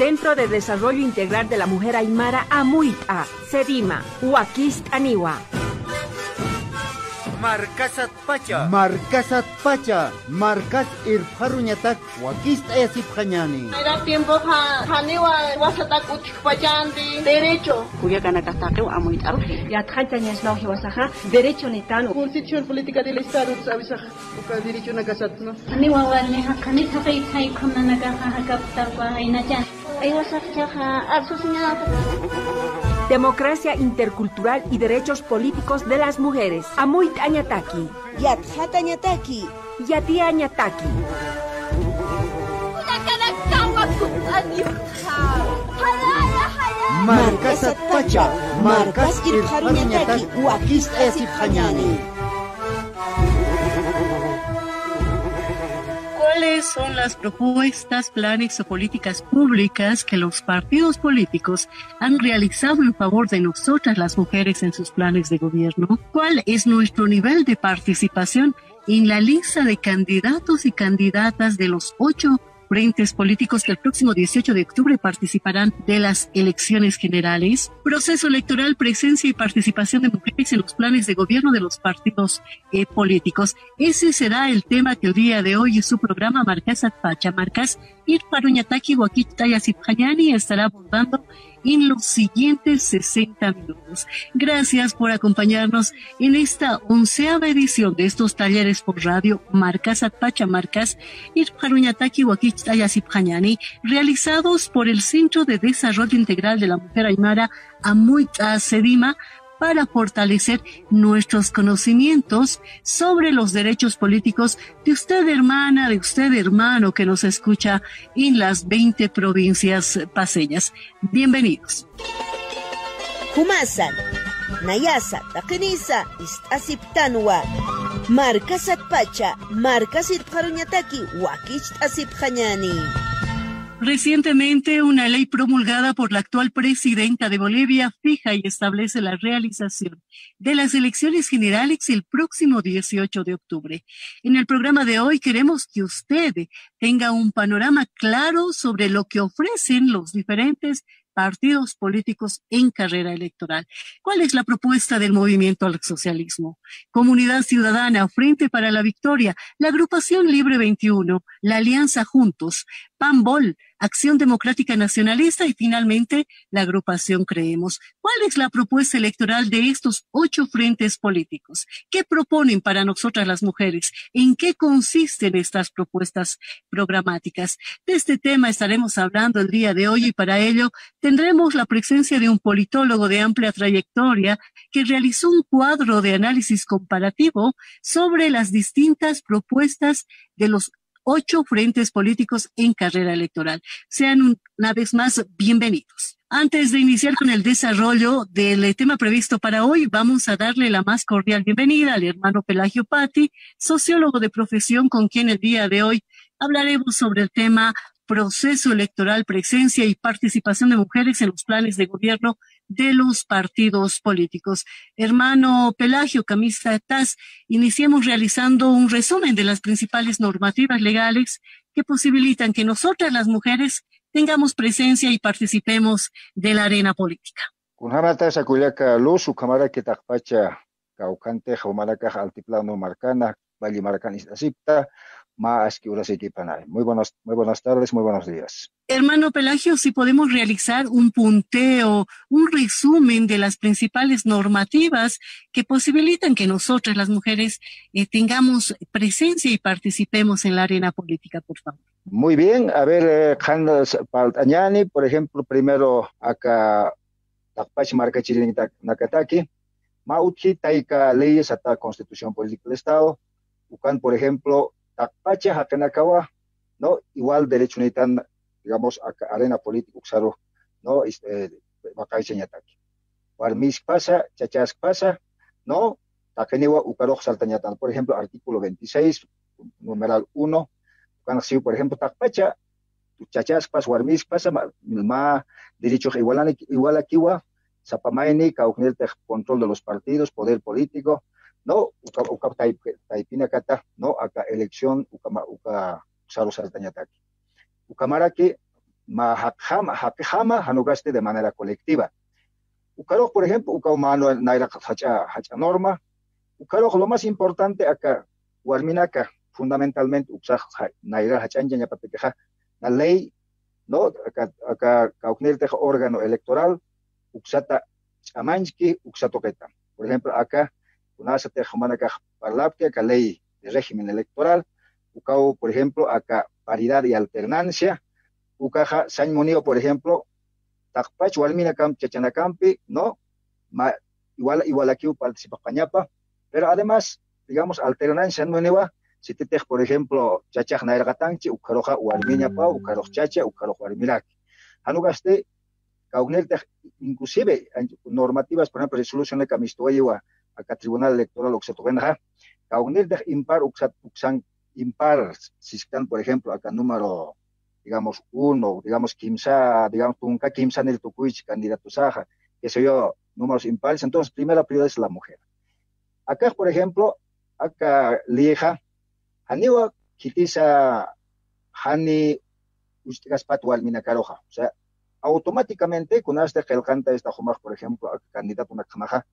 Centro de Desarrollo Integral de la Mujer Aymara Amuit'a, Sedima, Huaquist Aniwa. Markasat Pacha. Markasat Pacha. Markas Irparuñatak Huaquist Ayasipjañani. Era tiempo Haniwa Wasatak Utpachanti. Derecho. Cuyacanacataque Amuit'a. Yatjantañas no Hiwasaja, Derecho Nitano. Constitución política del Estado, ¿sabes? Uka derecho nakasat, ¿no? Haniwa Warneja Kanita Kai Kamnanagaha Kaptarwa Ainaja. Democracia intercultural y derechos políticos de las mujeres. Amuit Añataki. Yatjat Añataki. Yati Añataki. Markasat Pacha. Markas Irparuñataki. Huaquist Ayasipjañani. ¿Cuáles son las propuestas, planes o políticas públicas que los partidos políticos han realizado en favor de nosotras las mujeres en sus planes de gobierno? ¿Cuál es nuestro nivel de participación en la lista de candidatos y candidatas de los 8 frentes políticos que el próximo 18 de octubre participarán de las elecciones generales? Proceso electoral, presencia y participación de mujeres en los planes de gobierno de los partidos políticos. Ese será el tema que el día de hoy en su programa Markasat Pacha, Markas Irparuñataki Huaquist Ayasipjañani estará abordando en los siguientes 60 minutos. Gracias por acompañarnos en esta 11ª edición de estos talleres por radio Markasat Pacha, Markas Irparuñataki Huaquist Ayasipjañani, realizados por el Centro de Desarrollo Integral de la Mujer Aymara Amuit'a, Sedima, para fortalecer nuestros conocimientos sobre los derechos políticos de usted, hermana, de usted, hermano, que nos escucha en las 20 provincias paceñas. Bienvenidos. Humasan, Nayasa, Takenisa, Asiptanwa, Markasat Pacha, Markas Irparuñataki, Huaquist Ayasipjañani. Recientemente, una ley promulgada por la actual presidenta de Bolivia fija y establece la realización de las elecciones generales el próximo 18 de octubre. En el programa de hoy queremos que usted tenga un panorama claro sobre lo que ofrecen los diferentes partidos políticos en carrera electoral. ¿Cuál es la propuesta del movimiento al socialismo? Comunidad Ciudadana, Frente para la Victoria, la Agrupación Libre 21, la Alianza Juntos, PANBOL, Acción Democrática Nacionalista y finalmente la agrupación Creemos. ¿Cuál es la propuesta electoral de estos 8 frentes políticos? ¿Qué proponen para nosotras las mujeres? ¿En qué consisten estas propuestas programáticas? De este tema estaremos hablando el día de hoy y para ello tendremos la presencia de un politólogo de amplia trayectoria que realizó un cuadro de análisis comparativo sobre las distintas propuestas de los 8 frentes políticos en carrera electoral. Sean una vez más bienvenidos. Antes de iniciar con el desarrollo del tema previsto para hoy, vamos a darle la más cordial bienvenida al hermano Pelagio Patti, sociólogo de profesión, con quien el día de hoy hablaremos sobre el tema proceso electoral, presencia y participación de mujeres en los planes de gobierno de los partidos políticos. Hermano Pelagio, camisa Taz, iniciemos realizando un resumen de las principales normativas legales que posibilitan que nosotras las mujeres tengamos presencia y participemos de la arena política. Kunhamata sakuyaka lusu kamara kitakpacha kaukante jaumaraka altiplano marcana Valle Maracanis Asipta más que Panay. Muy buenas tardes, muy buenos días. Hermano Pelagio, si podemos realizar un punteo, un resumen de las principales normativas que posibilitan que nosotras las mujeres tengamos presencia y participemos en la arena política, por favor. Muy bien, a ver, Handas Paltañani, por ejemplo, primero acá Takpach Marcachirin Nakataki, Mauchi Taika leyes hasta Constitución Política del Estado, Ucan, por ejemplo, Takpacha Hakanakawa, ¿no? Igual derecho necesitan, digamos, arena política, usaro, ¿no? Vacancia ñataki. Warmis pasa, chachas pasa, ¿no? Takeniwa Ukaroj Saltañatan, por ejemplo, artículo 26, numeral 1, por ejemplo, Takpacha, chachas pasa, warmis pasa, ma derecho igual aquí, Zapamaini, Kauknel, control de los partidos, poder político, no, uka taipina kata, no, acá elección, uka usaro saltañataki. Ukamaraki, ma hapijama hanugaste de manera colectiva. Ucaro, por ejemplo, ucao mano naira hacha norma. Ucaro, lo más importante acá, Warminaka, fundamentalmente, uxaj naira hachanja ñapatekeja, la ley, ¿no? Acá cauknelteja órgano electoral, uxata chamanchki, uxatoqueta. Por ejemplo, acá, unasate humanaka parlapte, acá ley de régimen electoral, ucao, por ejemplo, acá paridad y alternancia, ucaja sañmonio, por ejemplo, takpach walminakam chachanacampi, ¿no? Igual aquí participa pañapa, pero además, digamos, alternancia nueva, si te por ejemplo, chachaj nairgatanchi, ukaroja walmiñapa, ukaroj chacha, ukaroj walmiraki. Hanugaste, kaunelte, inclusive, normativas, por ejemplo, resolución de camistoyewa, acá Tribunal Electoral, uxatogenaja, kaunelte impar, uxan impar, si están, por ejemplo, acá número, digamos, uno, digamos, quimsa, digamos, tunca quimsa en el tucuich, candidato saja, que se yo, números impares, entonces, primera prioridad es la mujer. Acá, por ejemplo, acá lieja, haniwa kitisa hani ustigas patual minakaroja, o sea, automáticamente, con este que canta esta jomaj, por ejemplo, candidato una kamaja,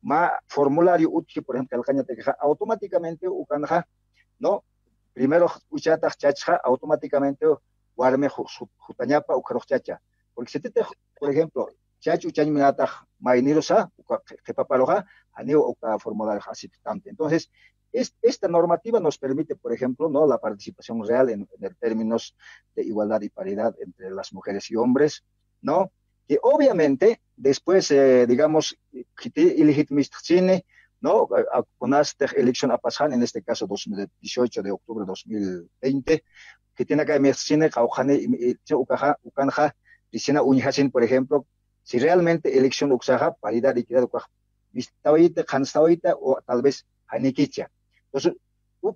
ma formulario utki, por ejemplo, que el caña automáticamente, ukanja, ¿no? Primero, uchataj chacha, automáticamente, warme jutañapa, ukaroj chacha. Porque si te, por ejemplo, chachu chañminataj mainirosa, que paparoja, aneo uka formulario así tanto. Entonces, esta normativa nos permite, por ejemplo, ¿no? La participación real en términos de igualdad y paridad entre las mujeres y hombres, ¿no? Que obviamente, después, digamos, ¿no? Con esta elección a pasar, en este caso 2018 de octubre de 2020, que tiene que haber por ejemplo, si realmente elección uxaja, paridad y equidad, o tal vez hanikicha. Entonces,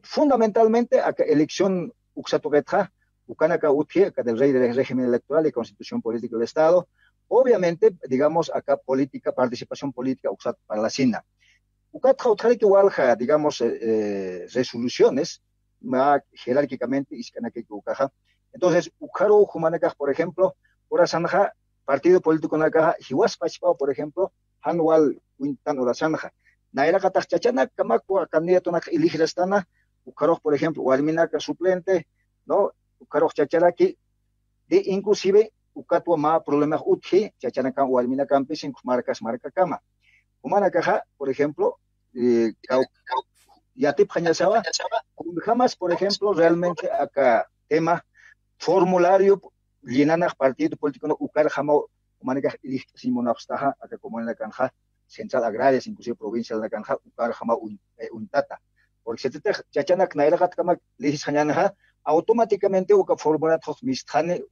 fundamentalmente, acá elección uxatoquetja, ucanaka utje, acá del rey del régimen electoral y constitución política del Estado, obviamente, digamos, acá política, participación política uxat para la SINA. Ucatja utjariki walja, digamos, resoluciones, jerárquicamente, iskanake ucaja. Entonces, ucaro humanaka, por ejemplo, orasanja, partido político nakaja, hiwaspachpa, por ejemplo, hanwal wintan orasanja. Naira katak chachana, kamakua, candidato nak ilijrastana, ucaro, por ejemplo, walminaka suplente, ¿no? Ucaro chacharaki, de inclusive, ucatua ma problemas utji, chachanakan walminaka campesing, marca kama. Humanakaja, por ejemplo, Yatip Hañasawa, jamás, por ejemplo, realmente acá tema formulario llenana partido político no ukar jamás humanaka simonabstaja acá como en la canja central agrarias inclusive provincial de la canja ukar jamás un tata porque se te chachanak nairagat kama lejis hañanaja automáticamente uka formulario mistane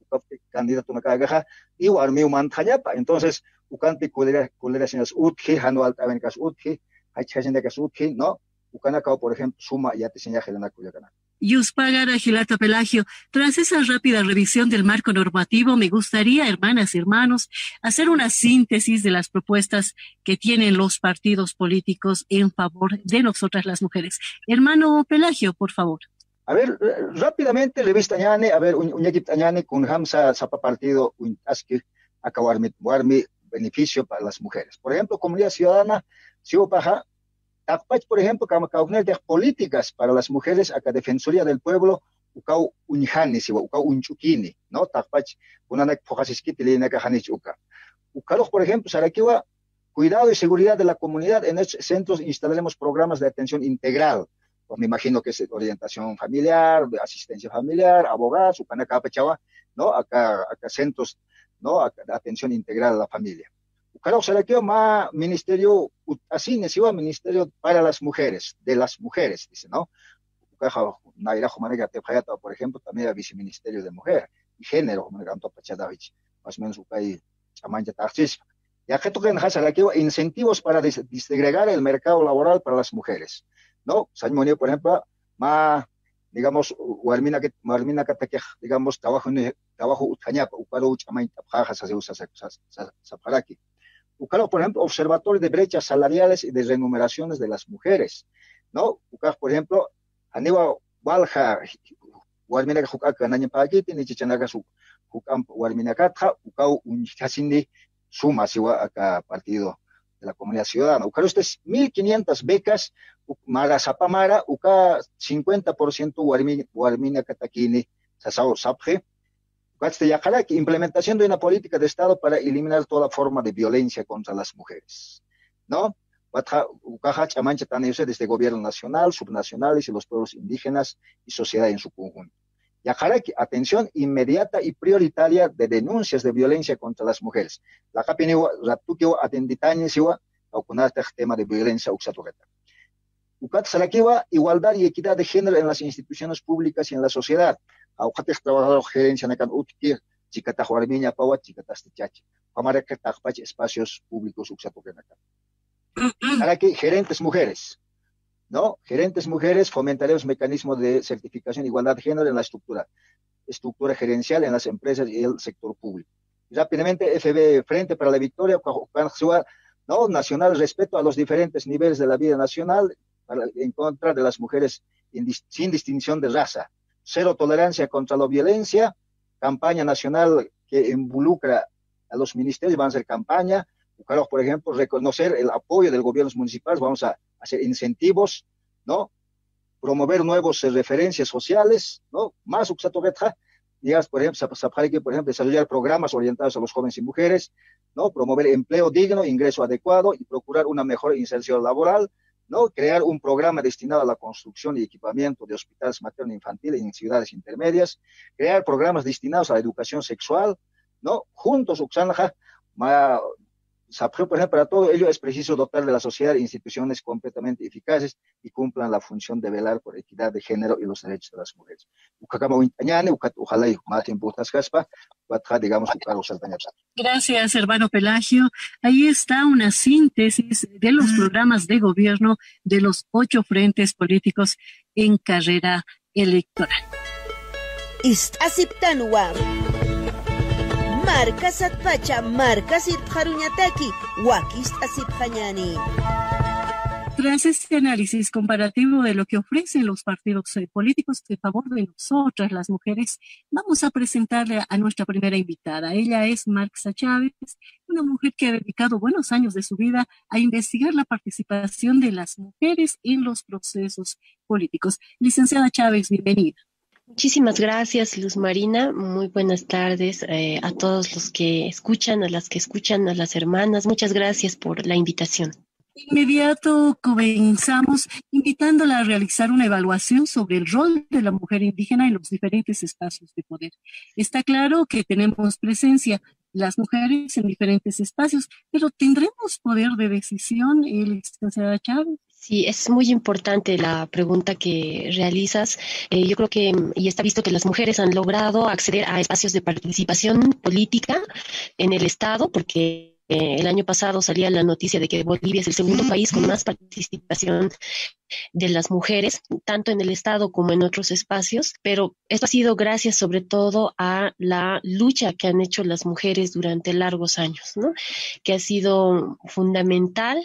candidato na cagaja y warmi humantañapa entonces ukanti colera señas utji hanual tavencas utji hachachendekas utji no ukanaka por ejemplo suma ya te señaje la cuyacana. Yuspagara Gilata Pelagio, tras esa rápida revisión del marco normativo, me gustaría, hermanas y hermanos, hacer una síntesis de las propuestas que tienen los partidos políticos en favor de nosotras las mujeres. Hermano Pelagio, por favor. A ver, rápidamente, revista ñane, a ver, un equipo ñane con Hamza Zapa partido, un taski, acabarme beneficio para las mujeres. Por ejemplo, comunidad ciudadana, Siopaja, Takpach, por ejemplo, de políticas para las mujeres, acá Defensoría del Pueblo, Ucau Unjani, Ucau Unchukini, ¿no? Takpach, Unanek Pojasiskiti, Linaka Hanich Uca. Ucaro, por ejemplo, Saraquiwa, cuidado y seguridad de la comunidad. En estos centros instalaremos programas de atención integral. Pues me imagino que es orientación familiar, asistencia familiar, abogados, Ucanaka Apachawa, ¿no? Acá centros, ¿no? Acá, atención integral a la familia. Claro, será que más ministerio, así necesita ministerio para las mujeres, de las mujeres, dice, ¿no? Por ejemplo, también el viceministerio de mujer y género, más o menos, ya que toquen incentivos para disgregar el mercado laboral para las mujeres, ¿no? Por ejemplo, más, digamos, digamos, trabajo utcañapa, uparo uchamaita, jajas, se usa saparaki. Ucaro, por ejemplo, observatorio de brechas salariales y de remuneraciones de las mujeres, ¿no? Ucaro, por ejemplo, Aníbal Valja, warminaqa huk'aka nañapakiti nichichanaqa huk'an warminakatqa ukau unchasini suma siwa aka partido de la comunidad ciudadana. Uka ustedes 1.500 becas, mara sapamara, uka 50% warmina katakini sasao sapje. Implementación de una política de Estado para eliminar toda forma de violencia contra las mujeres, ¿no? Desde gobierno nacional, subnacionales y los pueblos indígenas y sociedad en su conjunto. Yajaraki, atención inmediata y prioritaria de denuncias de violencia contra las mujeres. La capiniwa, ratukiwa, atenditañesiwa, aukunata tema de violencia uxatureta. Ukat salakiwa, igualdad y equidad de género en las instituciones públicas y en la sociedad. Aukates trabajador gerencia nakan utkir, chikata huarmiña pawa, chikata stichachi. Pamareka takpachi espacios públicos uxatureta. Aquí, gerentes mujeres, ¿no? Gerentes mujeres, fomentaremos mecanismos de certificación e igualdad de género en la estructura gerencial en las empresas y el sector público. Y rápidamente, FB Frente para la Victoria, ¿no? Nacional, respeto a los diferentes niveles de la vida nacional, en contra de las mujeres sin distinción de raza. Cero tolerancia contra la violencia, campaña nacional que involucra a los ministerios, van a hacer campaña. Por ejemplo, reconocer el apoyo de los gobiernos municipales, vamos a hacer incentivos, ¿no? Promover nuevas referencias sociales, ¿no? Más uxatobetja, digas, por ejemplo, desarrollar programas orientados a los jóvenes y mujeres, ¿no? Promover empleo digno, ingreso adecuado y procurar una mejor inserción laboral, ¿no? Crear un programa destinado a la construcción y equipamiento de hospitales materno-infantiles en ciudades intermedias, crear programas destinados a la educación sexual, ¿no? Juntos, uxanja, por ejemplo, para todo ello es preciso dotar de la sociedad instituciones completamente eficaces y cumplan la función de velar por equidad de género y los derechos de las mujeres. Gracias, hermano Pelagio. Ahí está una síntesis de los programas de gobierno de los 8 frentes políticos en carrera electoral. Marcas atpacha, marcas irparuñataki, wakis asipjañani. Tras este análisis comparativo de lo que ofrecen los partidos políticos a favor de nosotras, las mujeres, vamos a presentarle a nuestra primera invitada. Ella es Marxa Chávez, una mujer que ha dedicado buenos años de su vida a investigar la participación de las mujeres en los procesos políticos. Licenciada Chávez, bienvenida. Muchísimas gracias, Luz Marina. Muy buenas tardes a todos los que escuchan, a las que escuchan, a las hermanas. Muchas gracias por la invitación. Inmediato comenzamos invitándola a realizar una evaluación sobre el rol de la mujer indígena en los diferentes espacios de poder. Está claro que tenemos presencia las mujeres en diferentes espacios, pero ¿tendremos poder de decisión, licenciada Chávez? Sí, es muy importante la pregunta que realizas. Yo creo que, y está visto que las mujeres han logrado acceder a espacios de participación política en el Estado, porque el año pasado salía la noticia de que Bolivia es el segundo país con más participación de las mujeres, tanto en el Estado como en otros espacios, pero esto ha sido gracias sobre todo a la lucha que han hecho las mujeres durante largos años, ¿no? Que ha sido fundamental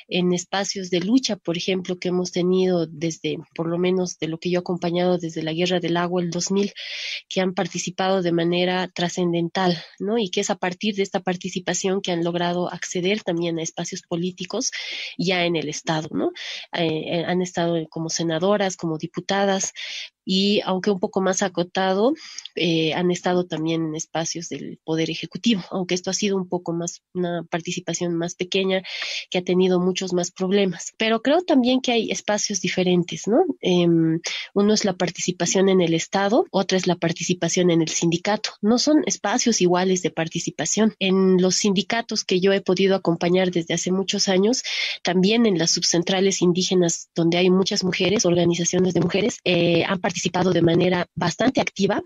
en espacios de lucha, por ejemplo, que hemos tenido desde, por lo menos de lo que yo he acompañado desde la Guerra del Agua, el 2000, que han participado de manera trascendental, ¿no? Y que es a partir de esta participación que han logrado acceder también a espacios políticos ya en el Estado, ¿no? Han estado como senadoras, como diputadas, y aunque un poco más acotado, han estado también en espacios del Poder Ejecutivo, aunque esto ha sido un poco más, una participación más pequeña, que ha tenido muchos más problemas. Pero creo también que hay espacios diferentes, ¿no? Uno es la participación en el Estado, otra es la participación en el sindicato. No son espacios iguales de participación. En los sindicatos que yo he podido acompañar desde hace muchos años, también en las subcentrales indígenas, donde hay muchas mujeres, organizaciones de mujeres, han participado de manera bastante activa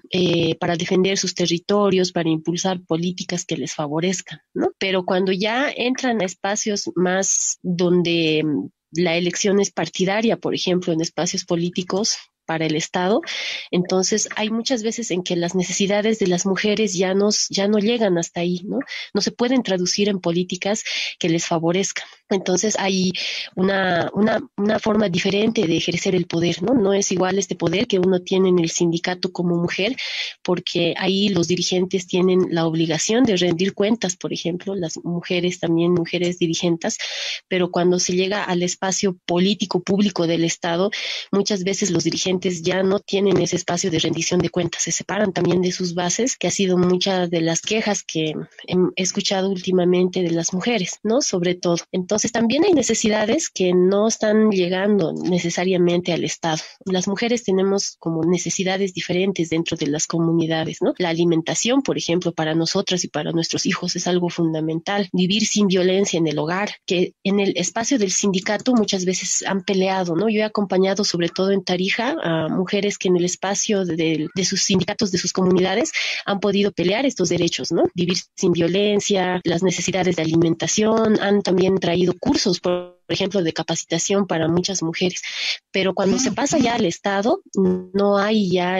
para defender sus territorios, para impulsar políticas que les favorezcan, ¿no? Pero cuando ya entran a espacios más donde la elección es partidaria, por ejemplo, en espacios políticos, para el Estado. Entonces hay muchas veces en que las necesidades de las mujeres ya no llegan hasta ahí, ¿no? No se pueden traducir en políticas que les favorezcan. Entonces hay una forma diferente de ejercer el poder, ¿no? No es igual este poder que uno tiene en el sindicato como mujer, porque ahí los dirigentes tienen la obligación de rendir cuentas, por ejemplo, las mujeres también, mujeres dirigentes, pero cuando se llega al espacio político público del Estado, muchas veces los dirigentes ya no tienen ese espacio de rendición de cuentas, se separan también de sus bases, que ha sido muchas de las quejas que he escuchado últimamente de las mujeres, ¿no? Sobre todo. Entonces también hay necesidades que no están llegando necesariamente al Estado. Las mujeres tenemos como necesidades diferentes dentro de las comunidades, ¿no? La alimentación, por ejemplo, para nosotras y para nuestros hijos es algo fundamental. Vivir sin violencia en el hogar, que en el espacio del sindicato muchas veces han peleado, ¿no? Yo he acompañado sobre todo en Tarija a mujeres que en el espacio de sus sindicatos, de sus comunidades, han podido pelear estos derechos, ¿no? Vivir sin violencia, las necesidades de alimentación, han también traído cursos, por ejemplo, de capacitación para muchas mujeres. Pero cuando se pasa ya al Estado, no hay ya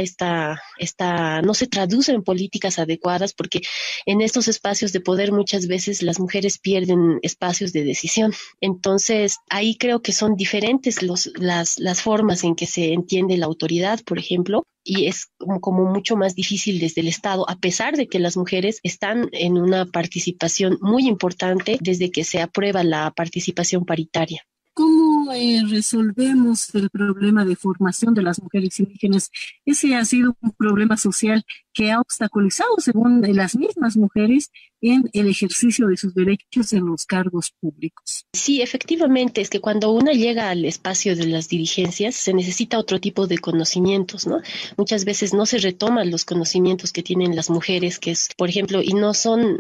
no se traduce en políticas adecuadas, porque en estos espacios de poder muchas veces las mujeres pierden espacios de decisión. Entonces, ahí creo que son diferentes las formas en que se entiende la autoridad, por ejemplo, y es como mucho más difícil desde el Estado, a pesar de que las mujeres están en una participación muy importante desde que se aprueba la participación paritaria. ¿Cómo resolvemos el problema de formación de las mujeres indígenas? Ese ha sido un problema social que ha obstaculizado, según las mismas mujeres, en el ejercicio de sus derechos en los cargos públicos. Sí, efectivamente, es que cuando uno llega al espacio de las dirigencias se necesita otro tipo de conocimientos, ¿no? Muchas veces no se retoman los conocimientos que tienen las mujeres, que es, por ejemplo, y no son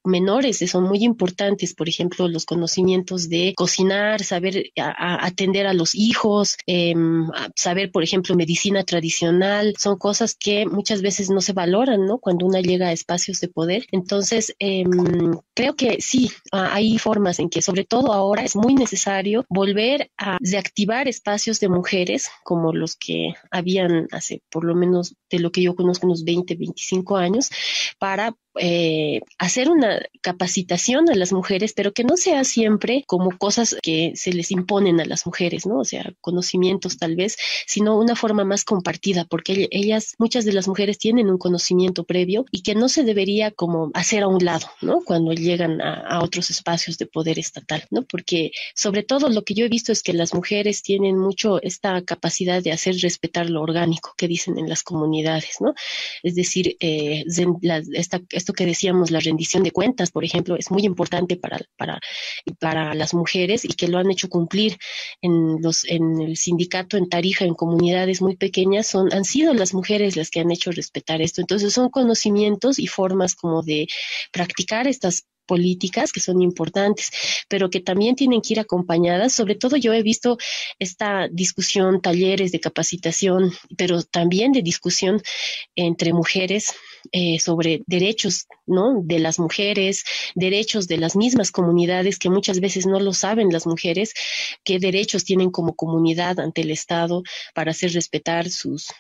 menores, son muy importantes, por ejemplo, los conocimientos de cocinar, saber atender a los hijos, saber, por ejemplo, medicina tradicional, son cosas que muchas veces no se valoran, ¿no? Cuando uno llega a espacios de poder. Entonces, creo que sí, hay formas en que, sobre todo ahora, es muy necesario volver a reactivar espacios de mujeres, como los que habían hace, por lo menos, de lo que yo conozco, unos 20, 25 años, para hacer una capacitación a las mujeres, pero que no sea siempre como cosas que se les imponen a las mujeres, ¿no? O sea, conocimientos tal vez, sino una forma más compartida, porque muchas de las mujeres tienen un conocimiento previo y que no se debería como hacer a un lado, ¿no? Cuando llegan a otros espacios de poder estatal, ¿no? Porque sobre todo lo que yo he visto es que las mujeres tienen mucho esta capacidad de hacer respetar lo orgánico que dicen en las comunidades, ¿no? Es decir, esto que decíamos, la rendición de cuentas, por ejemplo, es muy importante para las mujeres y que lo han hecho cumplir en el sindicato en Tarija, en comunidades muy pequeñas, han sido las mujeres las que han hecho respetar esto. Entonces son conocimientos y formas como de practicar estas políticas que son importantes, pero que también tienen que ir acompañadas. Sobre todo yo he visto esta discusión, talleres de capacitación, pero también de discusión entre mujeres sobre derechos, ¿no? De las mujeres, derechos de las mismas comunidades, que muchas veces no lo saben las mujeres, qué derechos tienen como comunidad ante el Estado para hacer respetar sus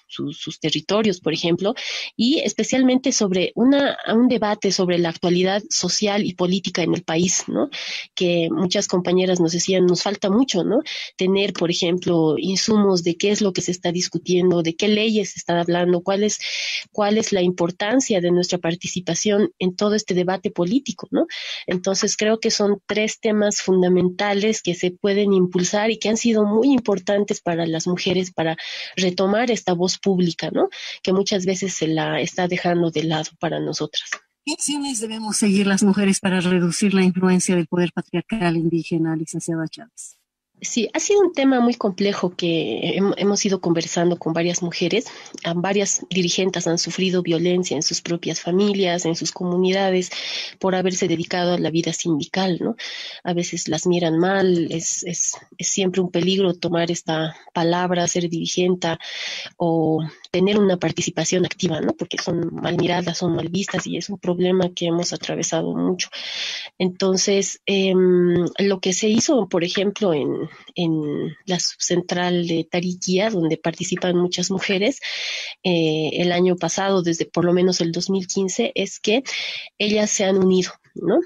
territorios, por ejemplo, y especialmente sobre un debate sobre la actualidad social y política en el país, ¿no? Que muchas compañeras nos decían, nos falta mucho, ¿no? Tener, por ejemplo, insumos de qué es lo que se está discutiendo, de qué leyes se está hablando, cuál es la importancia de nuestra participación en todo este debate político, ¿no? Entonces creo que son 3 temas fundamentales que se pueden impulsar y que han sido muy importantes para las mujeres para retomar esta voz pública, ¿no? Que muchas veces se la está dejando de lado para nosotras. ¿Qué acciones debemos seguir las mujeres para reducir la influencia del poder patriarcal indígena, licenciada Chávez? Sí, ha sido un tema muy complejo que hemos ido conversando con varias mujeres. Varias dirigentes han sufrido violencia en sus propias familias, en sus comunidades, por haberse dedicado a la vida sindical, ¿no? A veces las miran mal, es siempre un peligro tomar esta palabra, ser dirigente o tener una participación activa, ¿no? Porque son mal miradas, son mal vistas y es un problema que hemos atravesado mucho. Entonces, lo que se hizo, por ejemplo, en en la subcentral de Tariquía, donde participan muchas mujeres, el año pasado, desde por lo menos el 2015, es que ellas se han unido, ¿no?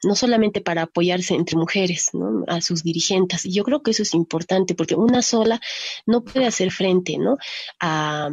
No solamente para apoyarse entre mujeres, ¿no? A sus dirigentes. Y yo creo que eso es importante porque una sola no puede hacer frente, ¿no? A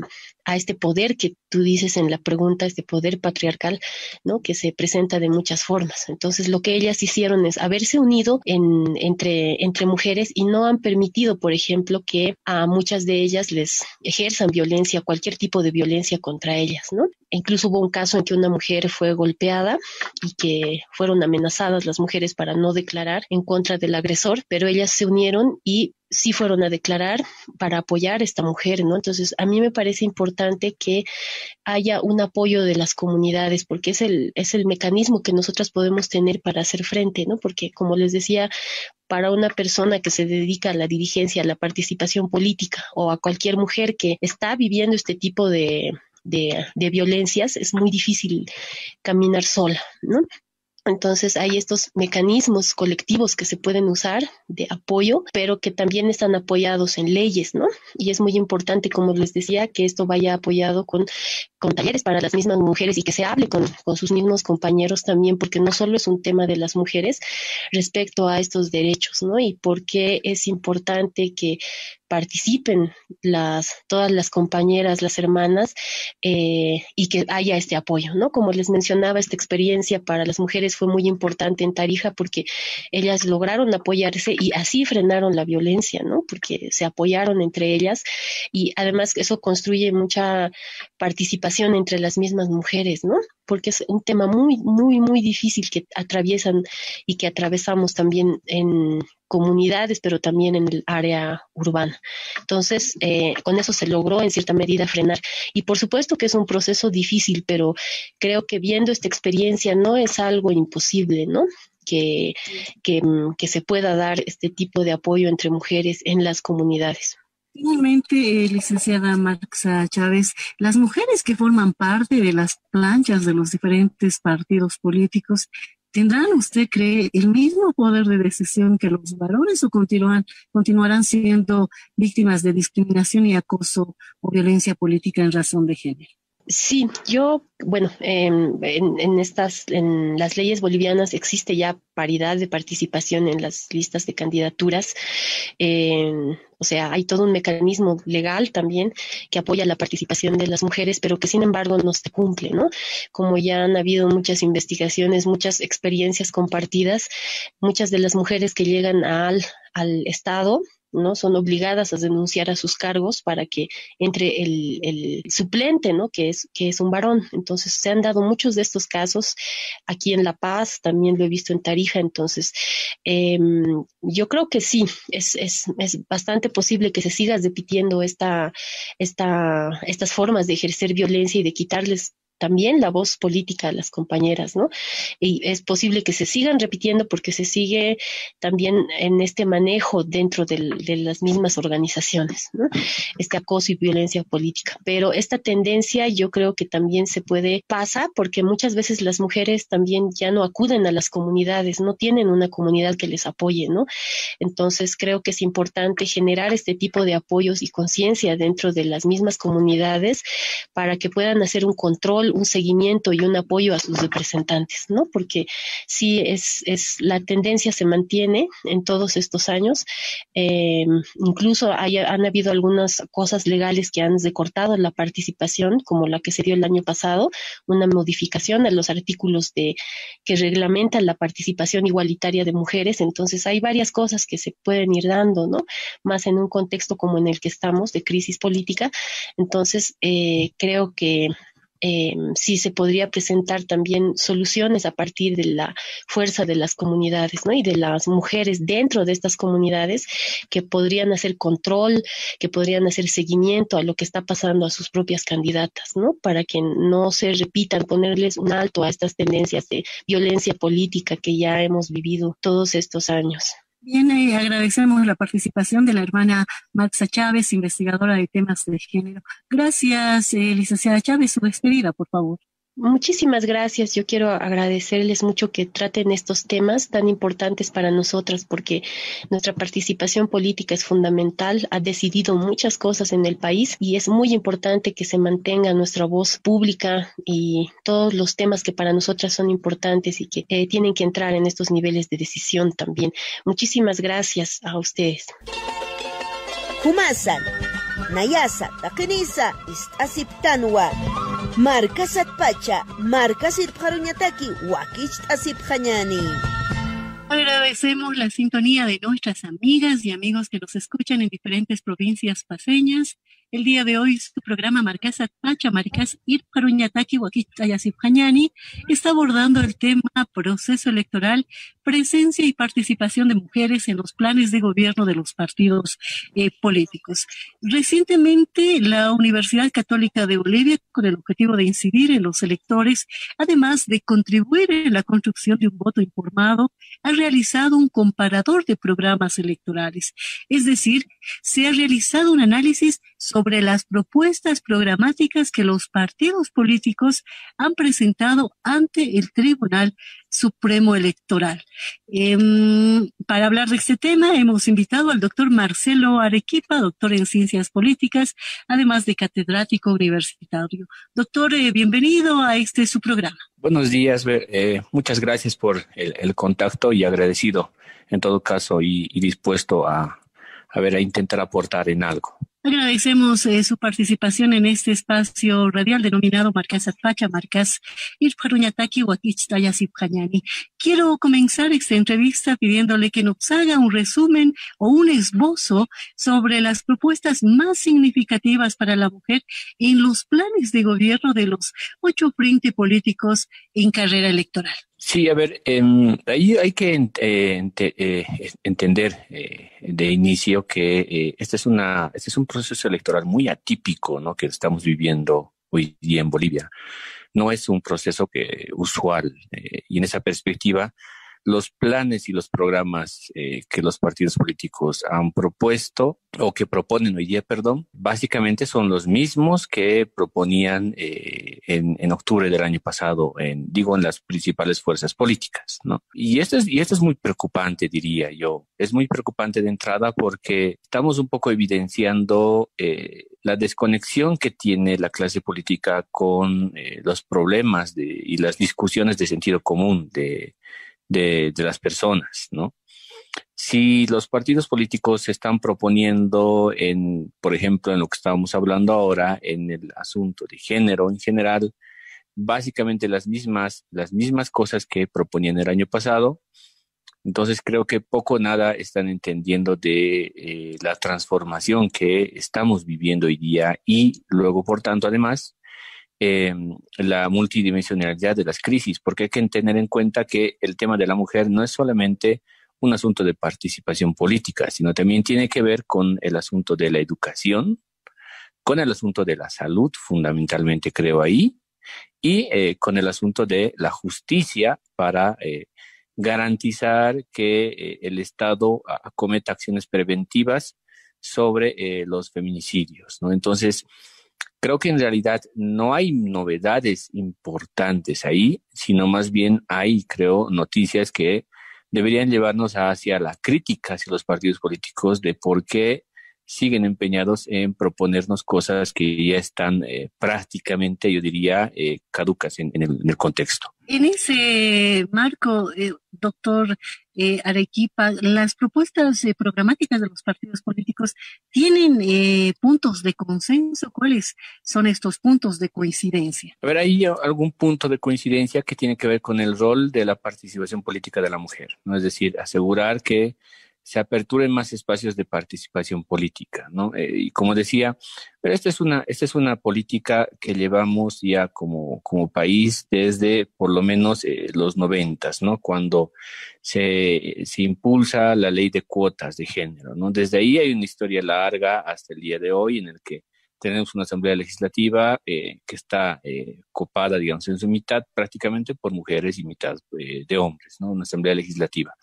este poder que tú dices en la pregunta, este poder patriarcal, ¿no? Que se presenta de muchas formas. Entonces, lo que ellas hicieron es haberse unido entre mujeres y no han permitido, por ejemplo, que a muchas de ellas les ejerzan violencia, cualquier tipo de violencia contra ellas, ¿no? E incluso hubo un caso en que una mujer fue golpeada y que fueron amenazadas las mujeres para no declarar en contra del agresor, pero ellas se unieron y sí fueron a declarar para apoyar a esta mujer, ¿no? Entonces, a mí me parece importante que haya un apoyo de las comunidades, porque es el mecanismo que nosotras podemos tener para hacer frente, ¿no? Porque, como les decía, para una persona que se dedica a la dirigencia, a la participación política, o a cualquier mujer que está viviendo este tipo de violencias, es muy difícil caminar sola, ¿no? Entonces hay estos mecanismos colectivos que se pueden usar de apoyo, pero que también están apoyados en leyes, ¿no? Y es muy importante, como les decía, que esto vaya apoyado con talleres para las mismas mujeres y que se hable con sus mismos compañeros también, porque no solo es un tema de las mujeres respecto a estos derechos, ¿no? Y por qué es importante que participen todas las compañeras, las hermanas, y que haya este apoyo, ¿no? Como les mencionaba, esta experiencia para las mujeres fue muy importante en Tarija porque ellas lograron apoyarse y así frenaron la violencia, ¿no? Porque se apoyaron entre ellas y además eso construye mucha participación entre las mismas mujeres, ¿no? Porque es un tema muy, muy, muy difícil que atraviesan y que atravesamos también en comunidades, pero también en el área urbana. Entonces, con eso se logró en cierta medida frenar. Y por supuesto que es un proceso difícil, pero creo que viendo esta experiencia no es algo imposible, ¿no? Que se pueda dar este tipo de apoyo entre mujeres en las comunidades. Finalmente, licenciada Marxa Chávez, las mujeres que forman parte de las planchas de los diferentes partidos políticos, ¿tendrán, usted cree, el mismo poder de decisión que los varones o continuarán siendo víctimas de discriminación y acoso o violencia política en razón de género? Sí, en las leyes bolivianas existe ya paridad de participación en las listas de candidaturas. O sea, hay todo un mecanismo legal también que apoya la participación de las mujeres, pero que sin embargo no se cumple, ¿no? Como ya han habido muchas investigaciones, muchas experiencias compartidas, muchas de las mujeres que llegan al Estado, ¿no? Son obligadas a denunciar a sus cargos para que entre el suplente, ¿no? Que es un varón. Entonces se han dado muchos de estos casos aquí en La Paz, también lo he visto en Tarija. Entonces yo creo que sí, es bastante posible que se siga repitiendo estas formas de ejercer violencia y de quitarles también la voz política a las compañeras, ¿no? Y es posible que se sigan repitiendo porque se sigue también en este manejo dentro de las mismas organizaciones, ¿no? Este acoso y violencia política. Pero esta tendencia yo creo que también pasa porque muchas veces las mujeres también ya no acuden a las comunidades, no tienen una comunidad que les apoye, ¿no? Entonces creo que es importante generar este tipo de apoyos y conciencia dentro de las mismas comunidades para que puedan hacer un control, un seguimiento y un apoyo a sus representantes, ¿no? Porque sí la tendencia se mantiene en todos estos años. Incluso han habido algunas cosas legales que han recortado la participación, como la que se dio el año pasado, una modificación a los artículos que reglamentan la participación igualitaria de mujeres. Entonces hay varias cosas que se pueden ir dando, ¿no? Más en un contexto como en el que estamos, de crisis política. Entonces creo que sí se podría presentar también soluciones a partir de la fuerza de las comunidades, ¿no? Y de las mujeres dentro de estas comunidades que podrían hacer control, que podrían hacer seguimiento a lo que está pasando a sus propias candidatas, ¿no? Para que no se repitan, ponerles un alto a estas tendencias de violencia política que ya hemos vivido todos estos años. Bien, agradecemos la participación de la hermana Marxa Chávez, investigadora de temas de género. Gracias, licenciada Chávez, su despedida, por favor. Muchísimas gracias. Yo quiero agradecerles mucho que traten estos temas tan importantes para nosotras, porque nuestra participación política es fundamental, ha decidido muchas cosas en el país y es muy importante que se mantenga nuestra voz pública y todos los temas que para nosotras son importantes y que tienen que entrar en estos niveles de decisión también. Muchísimas gracias a ustedes. Humasan, Nayasa, Takenisa, Asiptanwa. Markasat Pacha, Markasir Paruñataki, Wakich Asipjañani. Agradecemos la sintonía de nuestras amigas y amigos que nos escuchan en diferentes provincias paseñas. El día de hoy su programa Markasat Pacha, Markas Irparuñataki, Wakitayasipjañani está abordando el tema proceso electoral, presencia y participación de mujeres en los planes de gobierno de los partidos políticos. Recientemente, la Universidad Católica de Bolivia, con el objetivo de incidir en los electores, además de contribuir en la construcción de un voto informado, ha realizado un comparador de programas electorales. Es decir, se ha realizado un análisis sobre las propuestas programáticas que los partidos políticos han presentado ante el Tribunal Supremo Electoral. Para hablar de este tema hemos invitado al doctor Marcelo Arequipa, doctor en Ciencias Políticas, además de catedrático universitario. Doctor, bienvenido a su programa. Buenos días, muchas gracias por el contacto y agradecido en todo caso y dispuesto a intentar aportar en algo. Agradecemos su participación en este espacio radial denominado Markasat Pacha, Markas Irparuñataki Wakitayasipjañani. Quiero comenzar esta entrevista pidiéndole que nos haga un resumen o un esbozo sobre las propuestas más significativas para la mujer en los planes de gobierno de los 8 frentes políticos en carrera electoral. Sí, ahí hay que entender de inicio que este es un proceso electoral muy atípico, ¿no?, que estamos viviendo hoy día en Bolivia. No es un proceso usual y en esa perspectiva los planes y los programas que los partidos políticos han propuesto o que proponen hoy día, básicamente son los mismos que proponían en octubre del año pasado, en las principales fuerzas políticas, ¿no? Y esto es muy preocupante, diría yo. Es muy preocupante de entrada porque estamos un poco evidenciando la desconexión que tiene la clase política con los problemas y las discusiones de sentido común de las personas, ¿no? Si los partidos políticos se están proponiendo por ejemplo, en lo que estábamos hablando ahora, en el asunto de género en general, básicamente las mismas cosas que proponían el año pasado, entonces creo que poco o nada están entendiendo de la transformación que estamos viviendo hoy día y luego, por tanto, además, la multidimensionalidad de las crisis, porque hay que tener en cuenta que el tema de la mujer no es solamente un asunto de participación política, sino también tiene que ver con el asunto de la educación, con el asunto de la salud, fundamentalmente creo ahí, y con el asunto de la justicia para garantizar que el Estado acometa acciones preventivas sobre los feminicidios, ¿no? Entonces, creo que en realidad no hay novedades importantes ahí, sino más bien hay, creo, noticias que deberían llevarnos hacia la crítica hacia los partidos políticos de por qué siguen empeñados en proponernos cosas que ya están prácticamente, yo diría, caducas en el contexto. En ese marco, doctor Arequipa, las propuestas programáticas de los partidos políticos tienen puntos de consenso. ¿Cuáles son estos puntos de coincidencia? Hay algún punto de coincidencia que tiene que ver con el rol de la participación política de la mujer, ¿no? Es decir, asegurar que se aperturen más espacios de participación política, ¿no? Y como decía, pero esta es una política que llevamos ya como país desde por lo menos los 90s, ¿no? Cuando se impulsa la ley de cuotas de género, ¿no? Desde ahí hay una historia larga hasta el día de hoy en el que tenemos una asamblea legislativa que está copada, digamos, en su mitad prácticamente por mujeres y mitad de hombres, ¿no? Una asamblea legislativa.